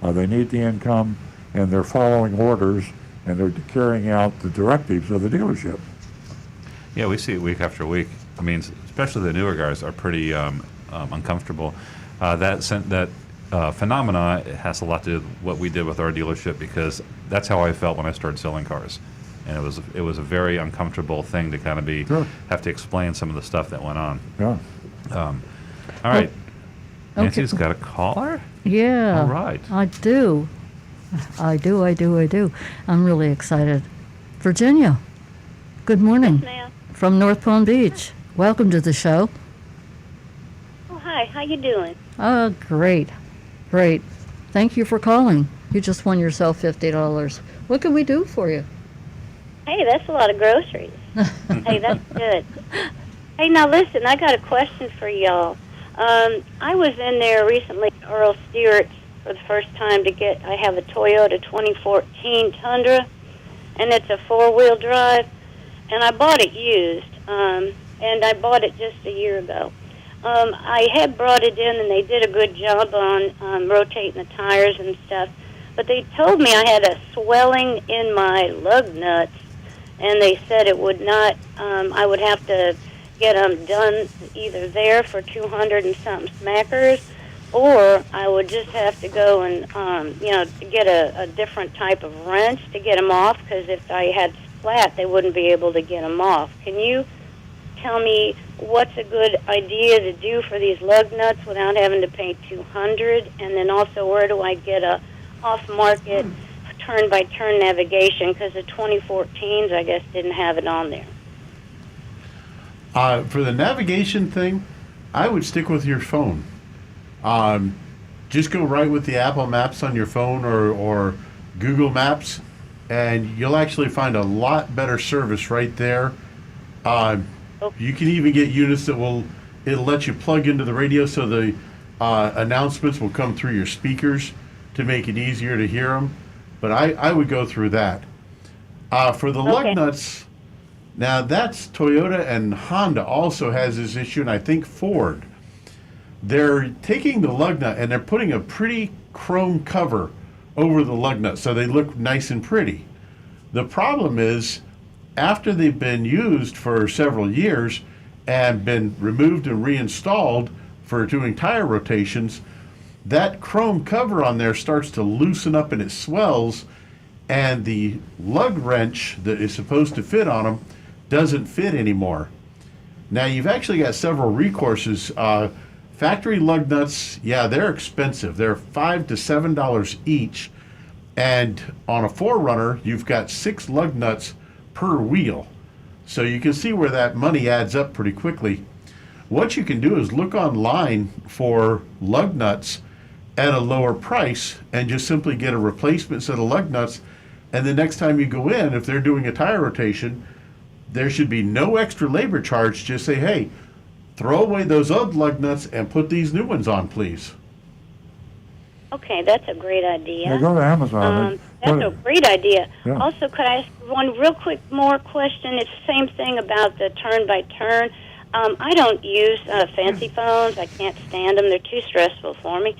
They need the income, and they're following orders, and they're carrying out the directives of the dealership. Yeah, we see it week after week. I mean, especially the newer guys are pretty uncomfortable. That phenomena has a lot to do with what we did with our dealership because that's how I felt when I started selling cars, and it was a very uncomfortable thing to kind of have to explain some of the stuff that went on. Yeah. All right. Okay. Nancy's got a caller? Yeah. All right. I do. I'm really excited. Virginia, good morning. Yes, ma'am. From North Palm Beach. Welcome to the show. Oh, hi. How you doing? Great. Thank you for calling. You just won yourself $50. What can we do for you? Hey, that's a lot of groceries. Hey, that's good. Hey, now listen, I got a question for y'all. I was in there recently, Earl Stewart's, for the first time I have a Toyota 2014 Tundra, and it's a four-wheel drive, and I bought it used, and I bought it just a year ago. I had brought it in, and they did a good job on rotating the tires and stuff, but they told me I had a swelling in my lug nuts, and they said it would not, I would have to get them done either there for 200 and something smackers, or I would just have to go and, get a different type of wrench to get them off, because if I had flat, they wouldn't be able to get them off. Can you tell me what's a good idea to do for these lug nuts without having to pay 200? And then also, where do I get a off-market turn-by-turn navigation? Because the 2014s, I guess, didn't have it on there. For the navigation thing, I would stick with your phone. Just go right with the Apple Maps on your phone or Google Maps, and you'll actually find a lot better service right there. You can even get units that it'll let you plug into the radio so the announcements will come through your speakers to make it easier to hear them. But I would go through that. For the lug nuts, now that's Toyota, and Honda also has this issue, and I think Ford. They're taking the lug nut and they're putting a pretty chrome cover over the lug nut so they look nice and pretty. The problem is, after they've been used for several years and been removed and reinstalled for doing tire rotations, that chrome cover on there starts to loosen up and it swells, and the lug wrench that is supposed to fit on them doesn't fit anymore. Now, you've actually got several recourses. Factory lug nuts, yeah, they're expensive. They're $5 to $7 each. And on a 4Runner, you've got 6 lug nuts per wheel. So you can see where that money adds up pretty quickly. what you can do is look online for lug nuts at a lower price and just simply get a replacement set of lug nuts. And the next time you go in, if they're doing a tire rotation, there should be no extra labor charge. Just say, hey, throw away those old lug nuts and put these new ones on, please. Okay, that's a great idea. Yeah, go to Amazon. That's a great idea. Yeah. Also, could I ask one real quick more question? It's the same thing about the turn-by-turn. I don't use fancy phones. I can't stand them. They're too stressful for me.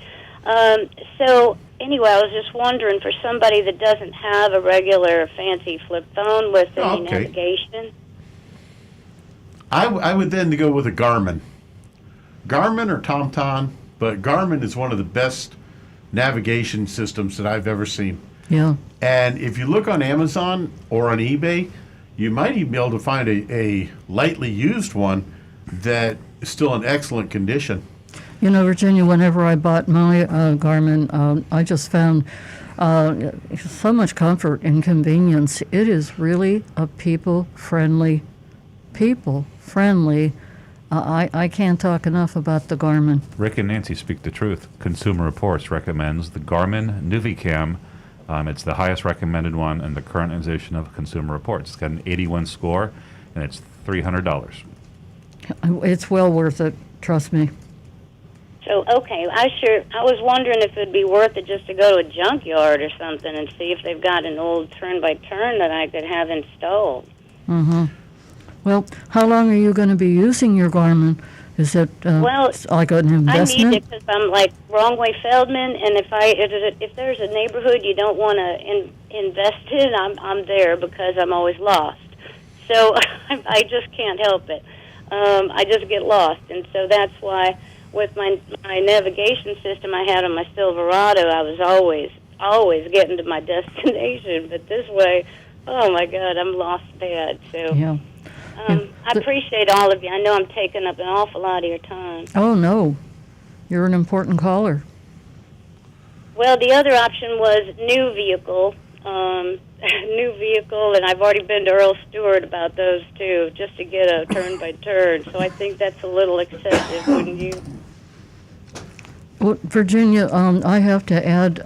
So anyway, I was just wondering, for somebody that doesn't have a regular fancy flip phone with any navigation. I would then go with a Garmin. Garmin or TomTom, but Garmin is one of the best navigation systems that I've ever seen. Yeah. And if you look on Amazon or on eBay, you might even be able to find a lightly used one that is still in excellent condition. You know, Virginia, whenever I bought my Garmin, I just found so much comfort and convenience. It is really a people-friendly. I can't talk enough about the Garmin. Rick and Nancy speak the truth. Consumer Reports recommends the Garmin Nuvicam. It's the highest recommended one in the current edition of Consumer Reports. It's got an 81 score, and it's $300. It's well worth it, trust me. So, okay, I was wondering if it'd be worth it just to go to a junkyard or something and see if they've got an old turn-by-turn that I could have installed. Mm-hmm. Well, how long are you going to be using your Garmin? Is it like an investment? I need it because I'm like wrong way Feldman, and if there's a neighborhood you don't want to invest in, I'm there because I'm always lost. So I just can't help it. I just get lost, and so that's why with my navigation system I had on my Silverado, I was always getting to my destination. But this way, oh my God, I'm lost bad. So. Yeah. I appreciate all of you. I know I'm taking up an awful lot of your time. Oh, no. You're an important caller. Well, the other option was new vehicle, and I've already been to Earl Stewart about those two, just to get a turn-by-turn. So I think that's a little excessive, wouldn't you? Well, Virginia, I have to add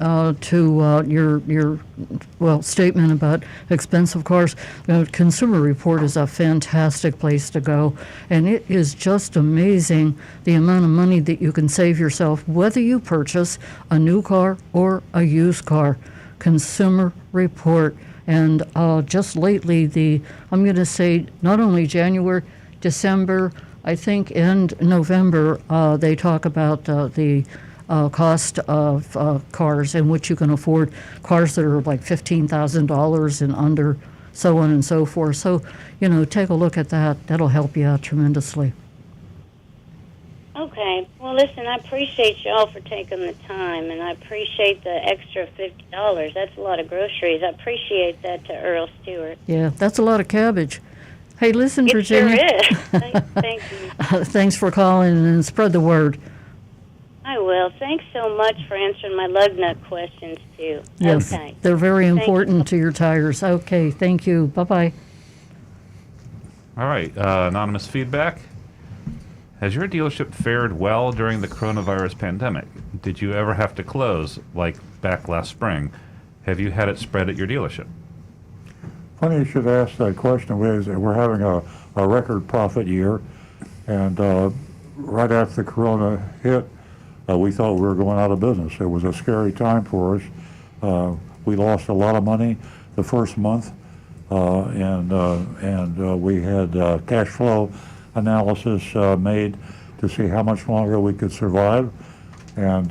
to your statement about expensive cars. Consumer Report is a fantastic place to go, and it is just amazing the amount of money that you can save yourself, whether you purchase a new car or a used car. Consumer Report, and just lately, I'm going to say not only January, December, I think, and November, they talk about the cost of cars in which you can afford cars that are like $15,000 and under, so on and so forth. So, take a look at that. That'll help you out tremendously. Okay. Well, listen, I appreciate you all for taking the time, and I appreciate the extra $50. That's a lot of groceries. I appreciate that to Earl Stewart. Yeah, that's a lot of cabbage. Hey, listen, It Virginia. sure is. Thank you. Thanks for calling and spread the word. I will. Thanks so much for answering my lug nut questions, too. Yes, Okay. they're very Thank important to your tires. Okay, thank you. Bye-bye. All right, anonymous feedback. Has your dealership fared well during the coronavirus pandemic? Did you ever have to close, like back last spring? Have you had it spread at your dealership? Funny you should ask that question. We're having a record profit year, and right after the corona hit, we thought we were going out of business. It was a scary time for us. We lost a lot of money the first month, and we had cash flow analysis made to see how much longer we could survive, and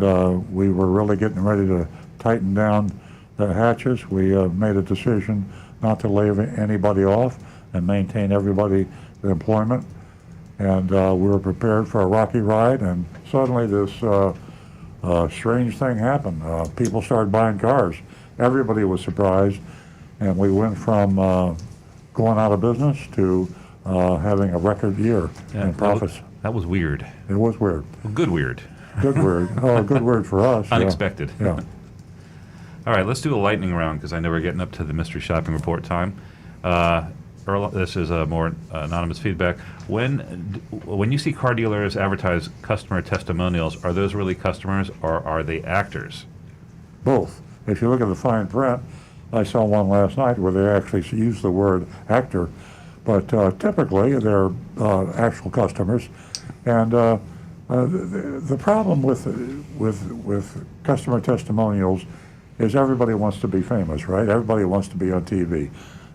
we were really getting ready to tighten down the hatches. We made a decision not to lay anybody off and maintain everybody's employment. And we were prepared for a rocky ride, and suddenly this strange thing happened. People started buying cars. Everybody was surprised, and we went from going out of business to having a record year in profits. That was weird. It was weird. Good weird. Good weird. Oh, good word for us. Unexpected. Yeah. All right, let's do a lightning round because I know we're getting up to the mystery shopping report time. Earl, this is a more anonymous feedback. When you see car dealers advertise customer testimonials, are those really customers or are they actors? Both. If you look at the fine print, I saw one last night where they actually use the word actor, but typically they're actual customers. And the problem with customer testimonials is everybody wants to be famous, right? Everybody wants to be on TV.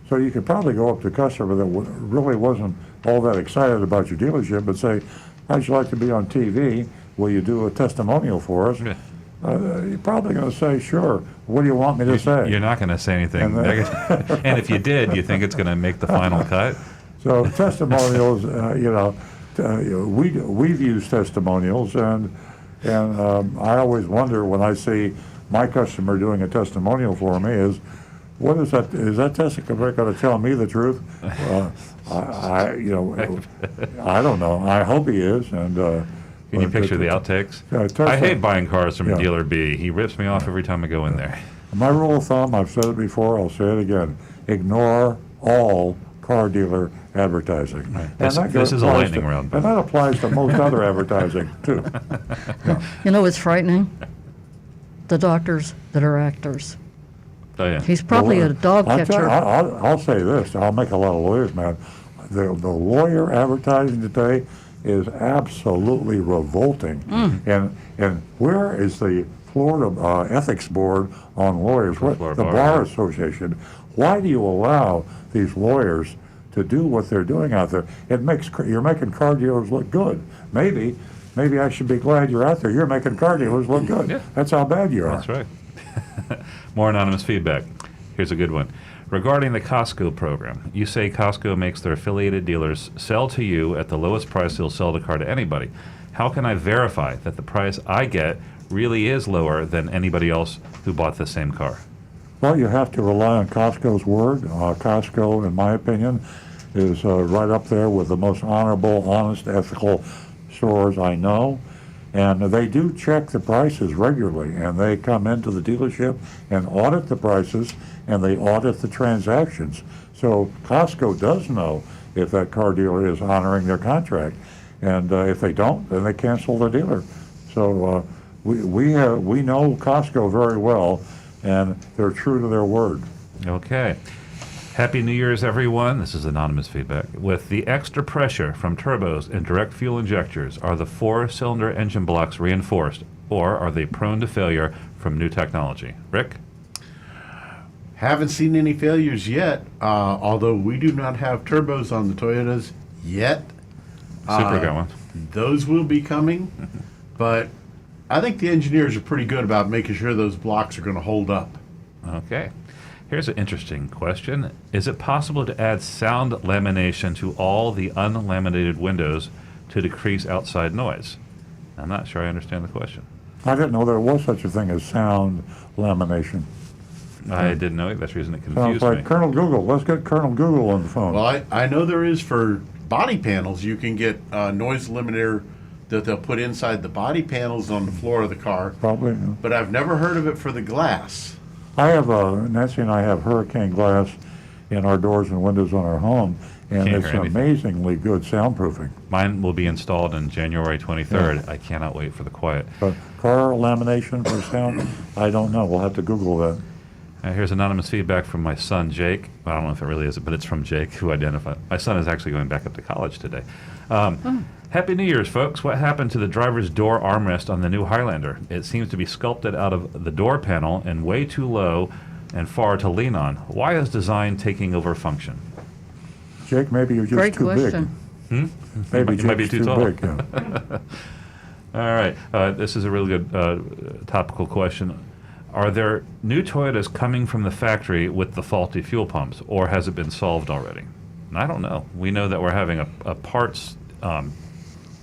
So you could probably go up to a customer that really wasn't all that excited about your dealership and say, how'd you like to be on TV? Will you do a testimonial for us? Yeah. You're probably going to say, sure. What do you want me to say? You're not going to say anything negative. And if you did, you think it's going to make the final cut? So testimonials, we've used testimonials, and I always wonder when I see my customer doing a testimonial for me is, what is that? Is that testimony going to tell me the truth? I don't know. I hope he is. And can you picture the outtakes? I hate buying cars from dealer B. He rips me off every time I go in there. My rule of thumb, I've said it before, I'll say it again: ignore all car dealer advertising. Right. This is a lightning round. And that applies to most other advertising too. Yeah. You know what's frightening? The doctors that are actors. Oh, yeah. He's probably a dog catcher. I'll say this. I'll make a lot of lawyers mad. The lawyer advertising today is absolutely revolting. And where is the Florida Ethics Board on lawyers? The Bar Association. Why do you allow these lawyers to do what they're doing out there? You're making car dealers look good. Maybe I should be glad you're out there. You're making car dealers look good. Yeah. That's how bad you are. That's right. More anonymous feedback. Here's a good one. Regarding the Costco program, you say Costco makes their affiliated dealers sell to you at the lowest price they'll sell the car to anybody. How can I verify that the price I get really is lower than anybody else who bought the same car? Well, you have to rely on Costco's word. Costco, in my opinion, is right up there with the most honorable, honest, ethical stores I know. And they do check the prices regularly, and they come into the dealership and audit the prices, and they audit the transactions. So Costco does know if that car dealer is honoring their contract, and if they don't, then they cancel the dealer. So we know Costco very well, and they're true to their word. Okay. Happy New Year's, everyone. This is anonymous feedback. With the extra pressure from turbos and direct fuel injectors, are the four-cylinder engine blocks reinforced, or are they prone to failure from new technology? Rick? Haven't seen any failures yet, although we do not have turbos on the Toyotas yet. Super got one. Those will be coming, but I think the engineers are pretty good about making sure those blocks are going to hold up. Okay. Here's an interesting question. Is it possible to add sound lamination to all the unlaminated windows to decrease outside noise? I'm not sure I understand the question. I didn't know there was such a thing as sound lamination. I didn't know it. That's the reason it confused Sounds like me. Colonel Google. Let's get Colonel Google on the phone. Well, I know there is for body panels. You can get noise limiter that they'll put inside the body panels on the floor of the car. Probably. Yeah. But I've never heard of it for the glass. I have Nancy and I have hurricane glass in our doors and windows on our home, and Can't it's hear anything. amazingly good soundproofing. Mine will be installed on January 23rd. I cannot wait for the quiet. But car lamination for sound, I don't know. We'll have to Google that. Here's anonymous feedback from my son, Jake. I don't know if it really is, but it's from Jake, who identified. My son is actually going back up to college today. Happy New Year's, folks. What happened to the driver's door armrest on the new Highlander? It seems to be sculpted out of the door panel and way too low and far to lean on. Why is design taking over function? Jake, maybe you're just Great too question. big. Maybe You might be Jake's too tall. big. Yeah. All right. This is a really good topical question. Are there new Toyotas coming from the factory with the faulty fuel pumps, or has it been solved already? And I don't know. We know that we're having a parts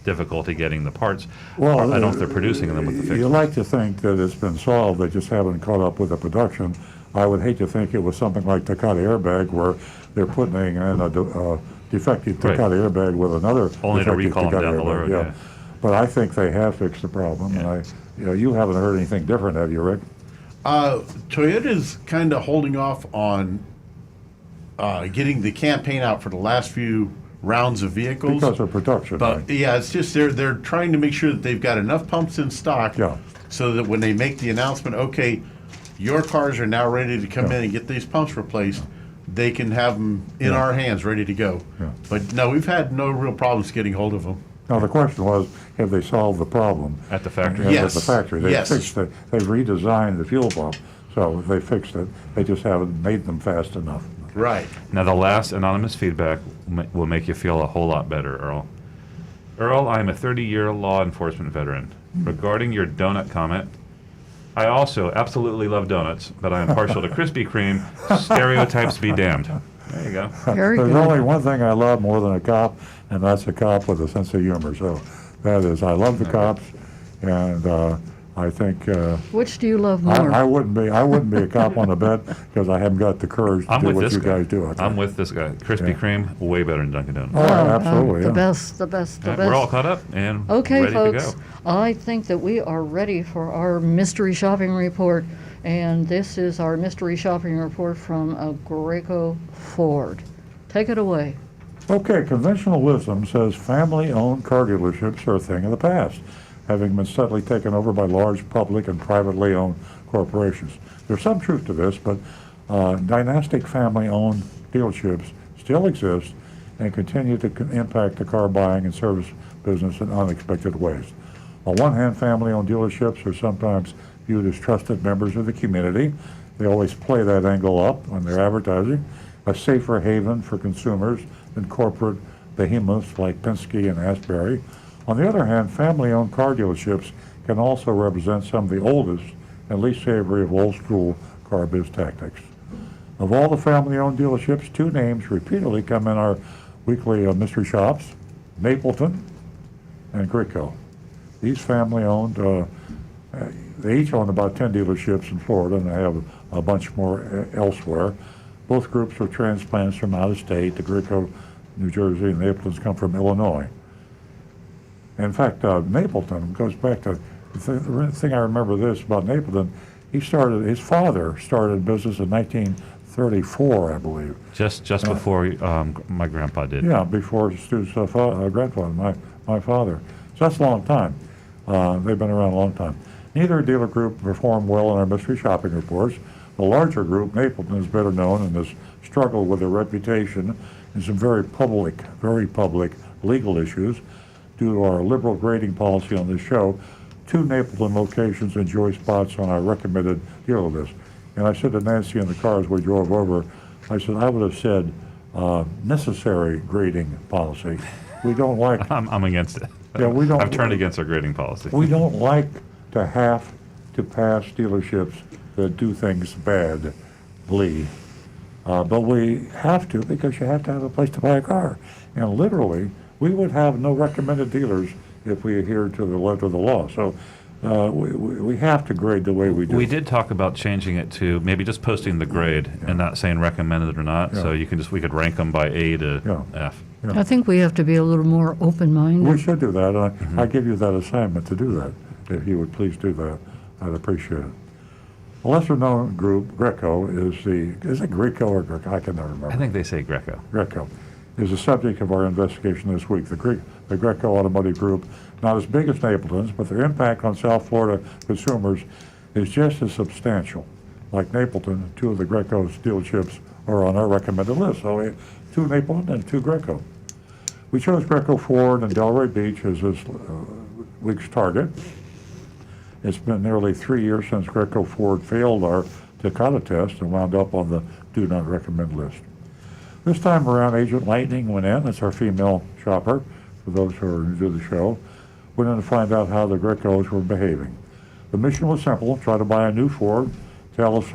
difficulty getting the parts. Well, I don't know if they're producing them with the fix. You like to think that it's been solved. They just haven't caught up with the production. I would hate to think it was something like Takata airbag, where they're putting in a defective Takata airbag with another Only to defective recall them Takata down the airbag. road. Yeah. But I think they have fixed the problem, and you haven't heard anything different, have you, Rick? Toyota's kind of holding off on getting the campaign out for the last few rounds of vehicles. Because of production. But right? yeah, it's just they're trying to make sure that they've got enough pumps in stock, so that when they make the announcement, okay, your cars are now ready to come in and get these pumps replaced, they can have them in our hands, ready to go. Yeah. But no, we've had no real problems getting hold of them. Now the question was, have they solved the problem At the factory? Yeah, Yes. At the factory, they Yes. fixed it. They redesigned the fuel pump, so they fixed it. They just haven't made them fast enough. Right. Now, the last anonymous feedback will make you feel a whole lot better, Earl. Earl, I'm a 30-year law enforcement veteran. Regarding your donut comment, I also absolutely love donuts, but I am partial to Krispy Kreme. Stereotypes be damned. There you go. Very There's good. only one thing I love more than a cop, and that's a cop with a sense of humor. So that is, I love the cops, and I think Which do you love more? I wouldn't be a cop on a bet because I haven't got the courage to I'm do with what this you guy. guys do. I think. I'm with this guy. Krispy Kreme, way better than Dunkin' Donuts. Oh, absolutely. The yeah. best, the best, the All right, best. we're all caught up and Okay, ready folks, to go. I think that we are ready for our mystery shopping report, and this is our mystery shopping report from Graco Ford. Take it away. Okay, conventional wisdom says family-owned car dealerships are a thing of the past, having been steadily taken over by large public and privately owned corporations. There's some truth to this, but dynastic family-owned dealerships still exist and continue to impact the car buying and service business in unexpected ways. On one hand, family-owned dealerships are sometimes viewed as trusted members of the community. They always play that angle up when they're advertising. A safer haven for consumers than corporate behemoths like Penske and Asbury. On the other hand, family-owned car dealerships can also represent some of the oldest and least savory of old-school car biz tactics. Of all the family-owned dealerships, two names repeatedly come in our weekly mystery shops: Mapleton and Graco. These family-owned, they each own about 10 dealerships in Florida, and they have a bunch more elsewhere. Both groups are transplants from out of state. The Graco, New Jersey, and Mapleton's come from Illinois. In fact, Mapleton goes back to the thing I remember this about Mapleton. His father started business in 1934, I believe. Just before my grandpa did. Yeah, before Stu's grandfather, my father. So that's a long time. They've been around a long time. Neither dealer group performed well in our mystery shopping reports. The larger group, Mapleton, is better known and has struggled with their reputation in some very public legal issues. Due to our liberal grading policy on this show, 2 Mapleton locations enjoy spots on our recommended dealer list. And I said to Nancy in the car as we drove over, I said, I would have said necessary grading policy. We don't like... I'm against it. Yeah, we don't... I've turned against our grading policy. We don't like to have to pass dealerships that do things badly. But we have to, because you have to have a place to buy a car. And literally, we would have no recommended dealers if we adhered to the letter of the law. So we have to grade the way we do. We did talk about changing it to maybe just posting the grade and not saying recommended or not. So we could rank them by A to F. I think we have to be a little more open-minded. We should do that. I give you that assignment to do that. If you would please do that, I'd appreciate it. A lesser-known group, Graco, is it Graco or Greco? I can never remember. I think they say Greco. Graco is the subject of our investigation this week. The Graco Automotive Group, not as big as Napleton's, but their impact on South Florida consumers is just as substantial. Like Napleton, 2 of the Graco's dealerships are on our recommended list. So we have 2 Napleton and 2 Graco. We chose Graco Ford and Delray Beach as this week's target. It's been nearly 3 years since Graco Ford failed our Takata test and wound up on the do not recommend list. This time around, Agent Lightning went in. That's our female shopper, for those who are new to the show. Went in to find out how the Gracos were behaving. The mission was simple: try to buy a new Ford, tell us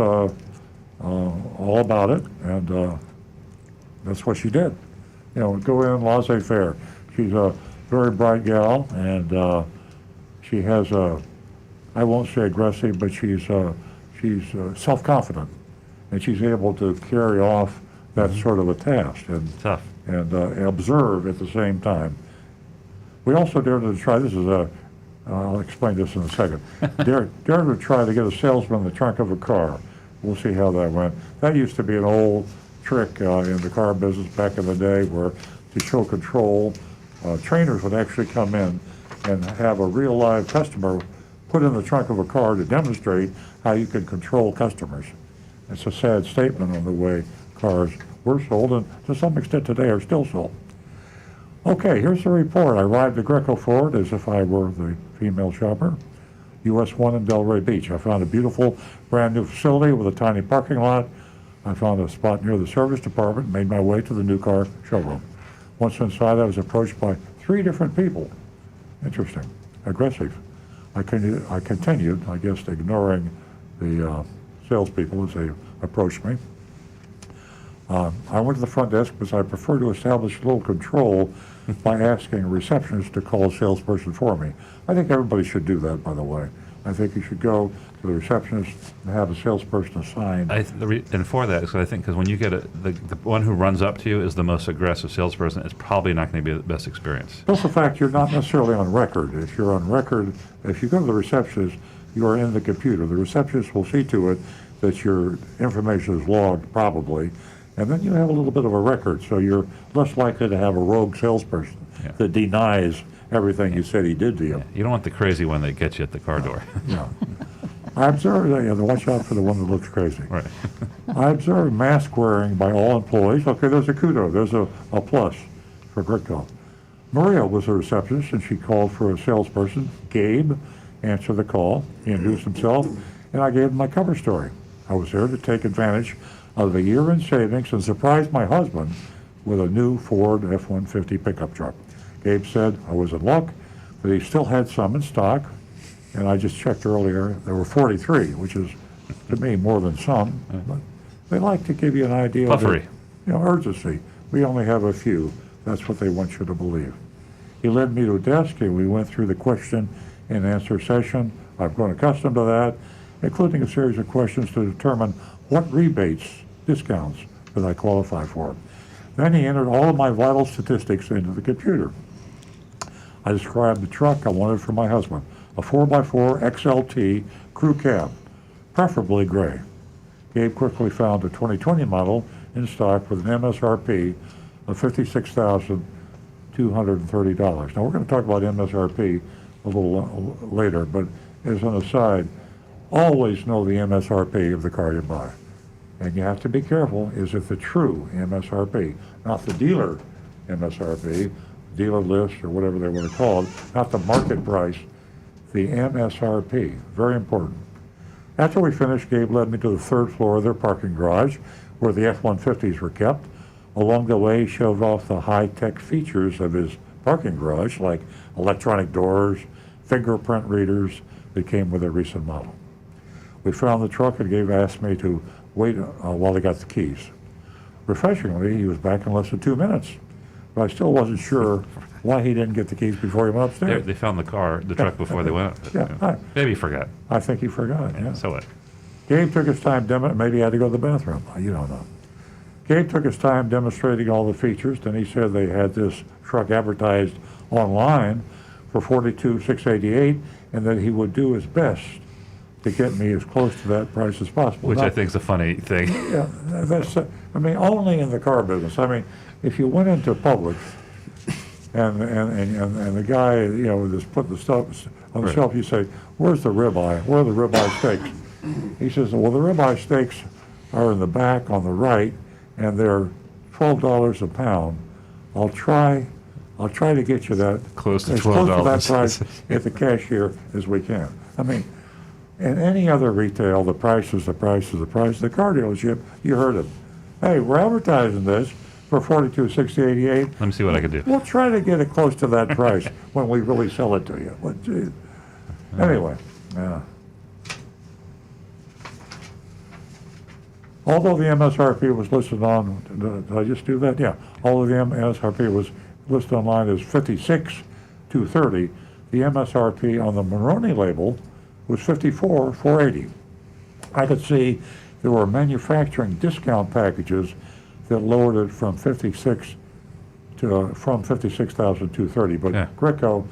all about it, and that's what she did. You know, go in laissez-faire. She's a very bright gal, and she has a, I won't say aggressive, but she's self-confident, and she's able to carry off that sort of a task and observe at the same time. We also dared to try, I'll explain this in a second, dared to try to get a salesman in the trunk of a car. We'll see how that went. That used to be an old trick in the car business back in the day where to show control, trainers would actually come in and have a real live customer put in the trunk of a car to demonstrate how you can control customers. It's a sad statement on the way cars were sold, and to some extent today are still sold. Okay, here's the report. I arrived at Greco Ford as if I were the female shopper. US 1 in Delray Beach. I found a beautiful brand new facility with a tiny parking lot. I found a spot near the service department and made my way to the new car showroom. Once inside, I was approached by 3 different people. Interesting. Aggressive. I continued, I guess, ignoring the salespeople as they approached me. I went to the front desk because I prefer to establish a little control by asking a receptionist to call a salesperson for me. I think everybody should do that, by the way. I think you should go to the receptionist and have a salesperson assigned. And for that, because I think when you get the one who runs up to you is the most aggressive salesperson, it's probably not going to be the best experience. Plus the fact you're not necessarily on record. If you're on record, if you go to the receptionist, you are in the computer. The receptionist will see to it that your information is logged, probably, and then you have a little bit of a record, so you're less likely to have a rogue salesperson that denies everything you said he did to you. You don't want the crazy one that gets you at the car door. No. I observed that. You have to watch out for the one that looks crazy. Right. I observed mask wearing by all employees. Okay, there's a kudo. There's a plus for Gritco. Maria was a receptionist, and she called for a salesperson. Gabe answered the call. He introduced himself, and I gave him my cover story. I was there to take advantage of a year in savings and surprise my husband with a new Ford F-150 pickup truck. Gabe said I was in luck, that he still had some in stock, and I just checked earlier, there were 43, which is, to me, more than some, but they like to give you an idea Puffery. of urgency. We only have a few. That's what they want you to believe. He led me to a desk, and we went through the question and answer session. I've grown accustomed to that, including a series of questions to determine what rebates, discounts, that I qualify for. Then he entered all of my vital statistics into the computer. I described the truck I wanted for my husband, a 4x4 XLT crew cab, preferably gray. Gabe quickly found a 2020 model in stock with an MSRP of $56,230. Now we're going to talk about MSRP a little later, but as an aside, always know the MSRP of the car you buy. And you have to be careful, is it the true MSRP, not the dealer MSRP, dealer list or whatever they want to call it, not the market price, the MSRP, very important. After we finished, Gabe led me to the 3rd floor of their parking garage where the F-150s were kept. Along the way, he showed off the high-tech features of his parking garage, like electronic doors, fingerprint readers that came with a recent model. We found the truck and Gabe asked me to wait while he got the keys. Refreshingly, he was back in less than 2 minutes, but I still wasn't sure why he didn't get the keys before he went upstairs. They found the truck before they went up. Maybe he forgot. I think he forgot, yeah. So what? Gabe took his time, maybe he had to go to the bathroom. You don't know. Gabe took his time demonstrating all the features, then he said they had this truck advertised online for $42,688, and that he would do his best to get me as close to that price as possible. Which I think is a funny thing. Yeah, that's, only in the car business. If you went into Publix and the guy, just put the stuff on the shelf, you say, where's the ribeye? Where are the ribeye steaks? He says, well, the ribeye steaks are in the back on the right, and they're $12 a pound. I'll try to get you that close to $12. As close to that price at the cashier as we can. In any other retail, the price is the price is the price. The car dealership, you heard it. Hey, we're advertising this for $42,688. Let me see what I can do. We'll try to get it close to that price when we really sell it to you. But, geez. Anyway, yeah. Although the MSRP was listed on, did I just do that? Yeah. Although the MSRP was listed online as $56,230, the MSRP on the Moroni label was $54,480. I could see there were manufacturing discount packages that lowered it from $56,230, but Greco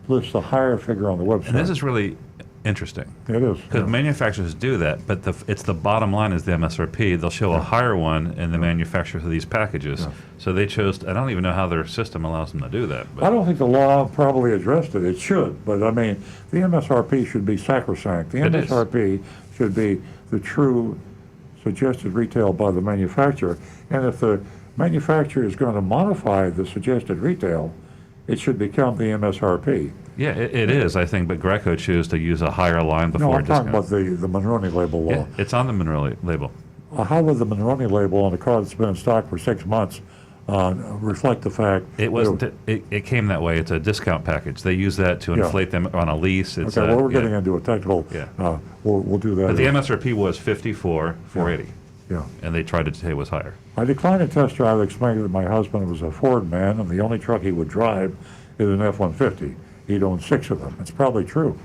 lists a higher figure on the website. And this is really interesting. It is. Because manufacturers do that, but it's the bottom line is the MSRP. They'll show a higher one in the manufacturer of these packages. So they chose, I don't even know how their system allows them to do that. But I don't think the law probably addressed it. It should, but I mean, the MSRP should be sacrosanct. The It is. MSRP should be the true suggested retail by the manufacturer. And if the manufacturer is going to modify the suggested retail, it should become the MSRP. yeah, it is, I think, but Greco chose to use a higher line No, before I'm talking discount. about the Monroney label law. Yeah, it's on the Monroe label. How would the Monroney label on a car that's been in stock for 6 months reflect the fact? It wasn't. It came that way. It's a discount package. They use that to Yeah. inflate them on a lease. It's Okay, well, we're yeah. getting into a technical. Yeah. We'll do that. But the MSRP was 54,480, Yeah. and they tried to say it was higher. I declined a test drive, explaining that my husband was a Ford man, and the only truck he would drive is an F-150. He'd own 6 of them. It's probably true.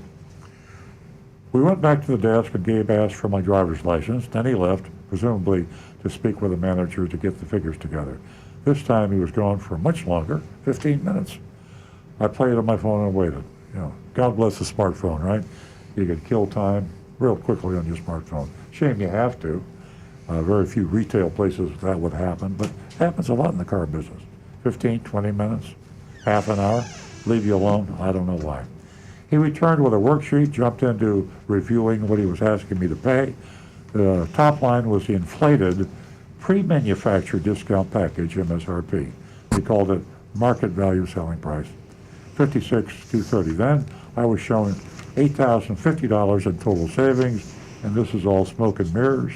We went back to the desk, and Gabe asked for my driver's license. Then he left, presumably to speak with the manager to get the figures together. This time he was gone for much longer, 15 minutes. I played on my phone and waited. You know, God bless the smartphone, right? You can kill time real quickly on your smartphone. Shame you have to. Very few retail places that would happen, but it happens a lot in the car business. 15, 20 minutes, half an hour, leave you alone. I don't know why. He returned with a worksheet, jumped into reviewing what he was asking me to pay. The top line was the inflated pre-manufactured discount package, MSRP. He called it market value selling price, $56,230. Then I was shown $8,050 in total savings, and this is all smoke and mirrors.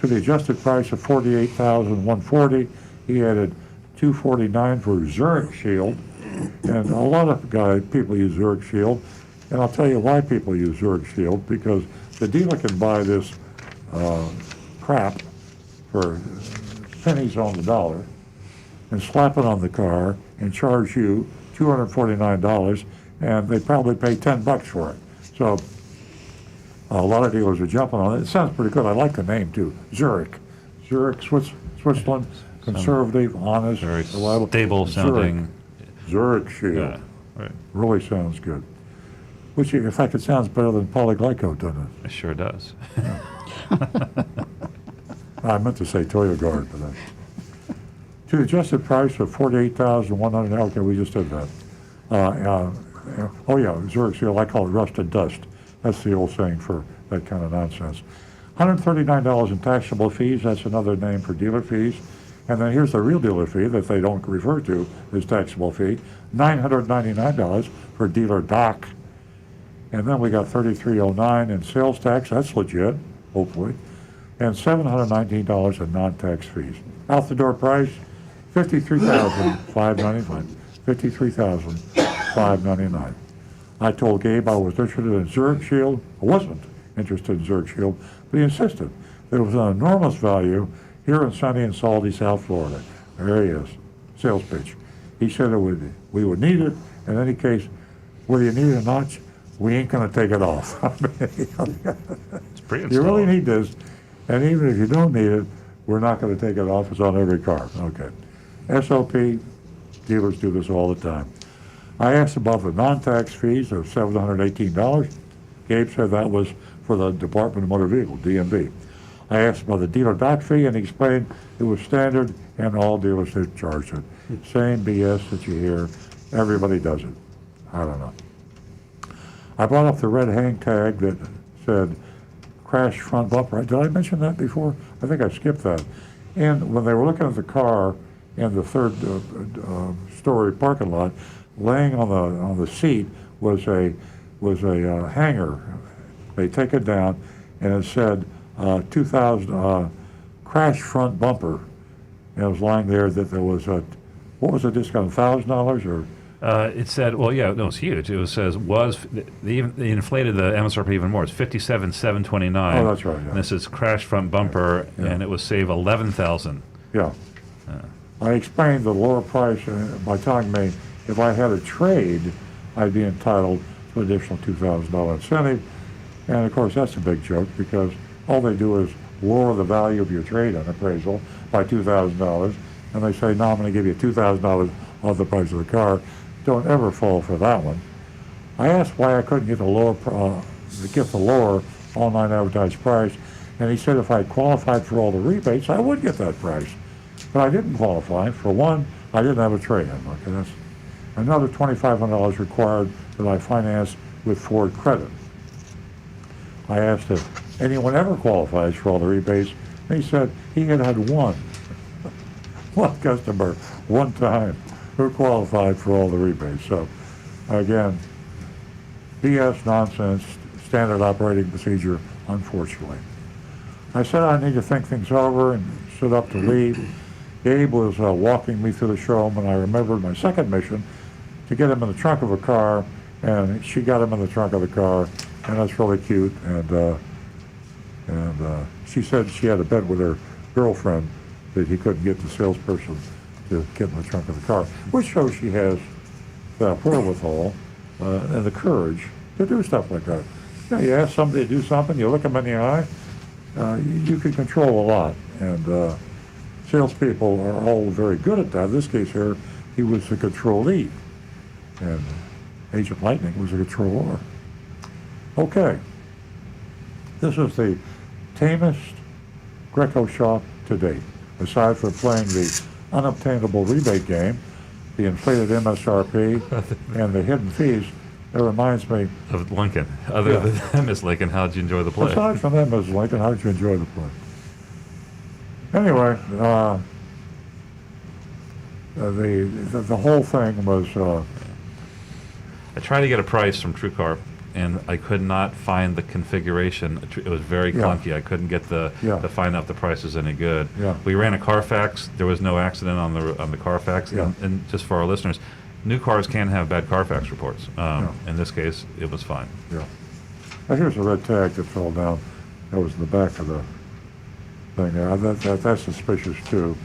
To the adjusted price of $48,140, he added $249 for Zurich Shield, and a lot of people use Zurich Shield, and I'll tell you why people use Zurich Shield, because the dealer can buy this crap for pennies on the dollar and slap it on the car and charge you $249, and they probably pay $10 for it. So a lot of dealers are jumping on it. It sounds pretty good. I like the name too, Zurich. Zurich, Switzerland, conservative, honest, Very reliable. stable sounding. Zurich Shield. Yeah, right. Really sounds good. Which, in fact, it sounds better than polyglyco, doesn't it? It sure does. I meant to say Toyogard, but to the adjusted price of $48,100. Okay, we just did that. Oh yeah, Zurich Shield. I call it rusted dust. That's the old saying for that kind of nonsense. $139 in taxable fees. That's another name for dealer fees. And then here's the real dealer fee that they don't refer to as taxable fee, $999 for dealer dock. And then we got $33.09 in sales tax. That's legit, hopefully. And $719 in non-tax fees. Out the door price, $53,599. $53,599. I told Gabe I was interested in Zurich Shield. I wasn't interested in Zurich Shield, but he insisted that it was an enormous value here in sunny and salty South Florida. There he is, sales pitch. He said we would need it. In any case, whether you need it or not, we ain't going to take it off. It's pre-installed. You really need this, and even if you don't need it, we're not going to take it off. It's on every car. Okay. SOP, dealers do this all the time. I asked about the non-tax fees of $718. Gabe said that was for the Department of Motor Vehicle, DMV. I asked about the dealer dock fee, and he explained it was standard, and all dealers had charged it. Same BS that you hear. Everybody does it. I don't know. I brought up the red hang tag that said crash front bumper. Did I mention that before? I think I skipped that. And when they were looking at the car in the third story parking lot, laying on the seat was a hanger. They take it down, and it said 2000 crash front bumper. And it was lying there that there was a, what was the discount, $1,000 or? It said, well, yeah, no, it's huge. It says they inflated the MSRP even more. It's $57,729. Oh, that's right. Yeah. And this is crash front bumper, Yeah. and it was save $11,000. Yeah. I explained the lower price by telling me if I had a trade, I'd be entitled to an additional $2,000 incentive. And of course, that's a big joke because all they do is lower the value of your trade on appraisal by $2,000. And they say, no, I'm going to give you $2,000 off the price of the car. Don't ever fall for that one. I asked why I couldn't get a lower get the lower online advertised price. And he said if I qualified for all the rebates, I would get that price. But I didn't qualify. For one, I didn't have a trade-in. Okay, that's another $2,500 required that I finance with Ford credit. I asked if anyone ever qualifies for all the rebates. And he said he had one customer one time who qualified for all the rebates. So again, BS, nonsense, standard operating procedure, unfortunately. I said I need to think things over and stood up to leave. Gabe was walking me through the showroom, and I remembered my second mission to get him in the trunk of a car, and she got him in the trunk of the car, and that's really cute. And she said she had a bet with her girlfriend that he couldn't get the salesperson to get in the trunk of the car, which shows she has the wherewithal and the courage to do stuff like that. You know, you ask somebody to do something, you look them in the eye, you can control a lot. And salespeople are all very good at that. In this case here, he was the controlee, and Agent Lightning was a controller. Okay, this is the tamest Greco shop to date. Aside from playing the unobtainable rebate game, the inflated MSRP, and the hidden fees, it reminds me of Lincoln. Other than that, Miss Lincoln, how did you enjoy the play? Aside from that, Ms. Lincoln, how did you enjoy the play? Anyway, the whole thing was. I tried to get a price from TrueCar, and I could not find the configuration. It was very clunky. I couldn't get to find out the price was any good. We ran a Carfax. There was no accident on the Carfax. And just for our listeners, new cars can have bad Carfax reports. In this case, it was fine. Now here's a red tag that fell down. That was in the back of the thing there. That's suspicious too.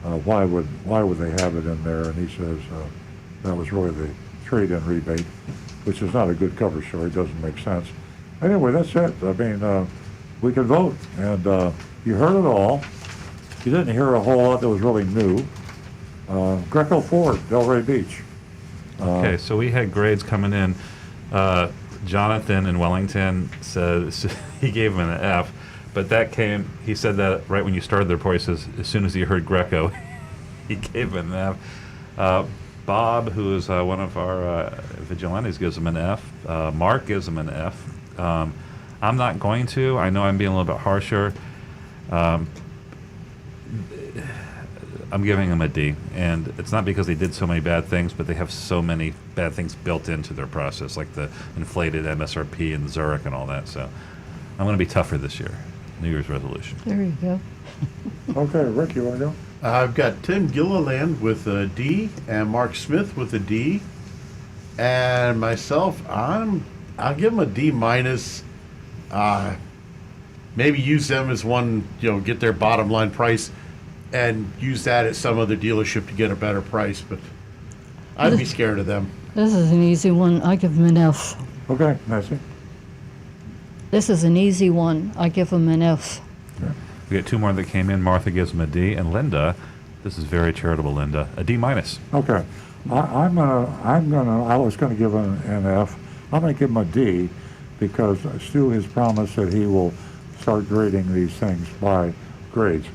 Why would they have it in there? And he says that was really the trade-in rebate, which is not a good cover story. It doesn't make sense. Anyway, that's it. I mean, we can vote, and you heard it all. You didn't hear a whole lot that was really new. Greco Ford, Delray Beach. Okay, so we had grades coming in. Jonathan in Wellington says he gave him an F, but he said that right when you started the report. He says as soon as he heard Greco, he gave him an F. Bob, who is one of our vigilantes, gives him an F. Mark gives him an F. I'm not going to. I know I'm being a little bit harsher. I'm giving him a D, and it's not because they did so many bad things, but they have so many bad things built into their process, like the inflated MSRP and Zurich and all that. So I'm going to be tougher this year. New Year's resolution. There you go. Okay, Rick, you want to go? I've got Tim Gilliland with a D and Mark Smith with a D, and myself, I'll give them a D minus. Maybe use them as one, get their bottom line price, and use that at some other dealership to get a better price. But I'd be scared of them. This is an easy one. I give him an F. Okay, Nancy. This is an easy one. I give him an F. We got two more that came in. Martha gives him a D, and Linda, this is very charitable, Linda, a D minus. Okay, I was gonna give an F. I'm gonna give him a D because Stu has promised that he will start grading these things by grades,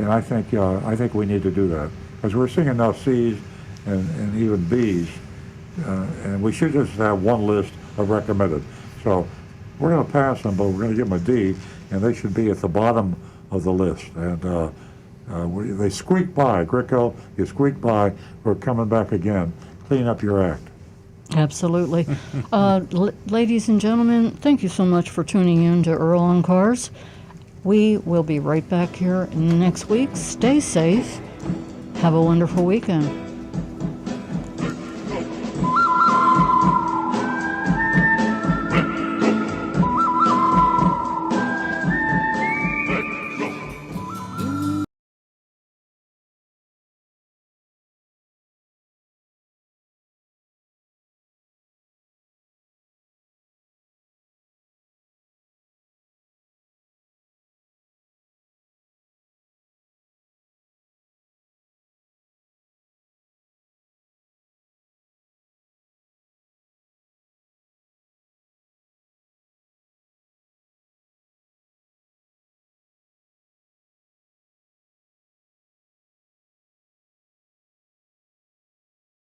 and I think we need to do that because we're seeing enough C's and even B's, and we should just have one list of recommended. So we're gonna pass them, but we're gonna give them a D, and they should be at the bottom of the list. And they squeak by. Greco, you squeak by. We're coming back again. Clean up your act. Absolutely. Ladies and gentlemen, thank you so much for tuning in to Earl on Cars. We will be right back here next week. Stay safe. Have a wonderful weekend.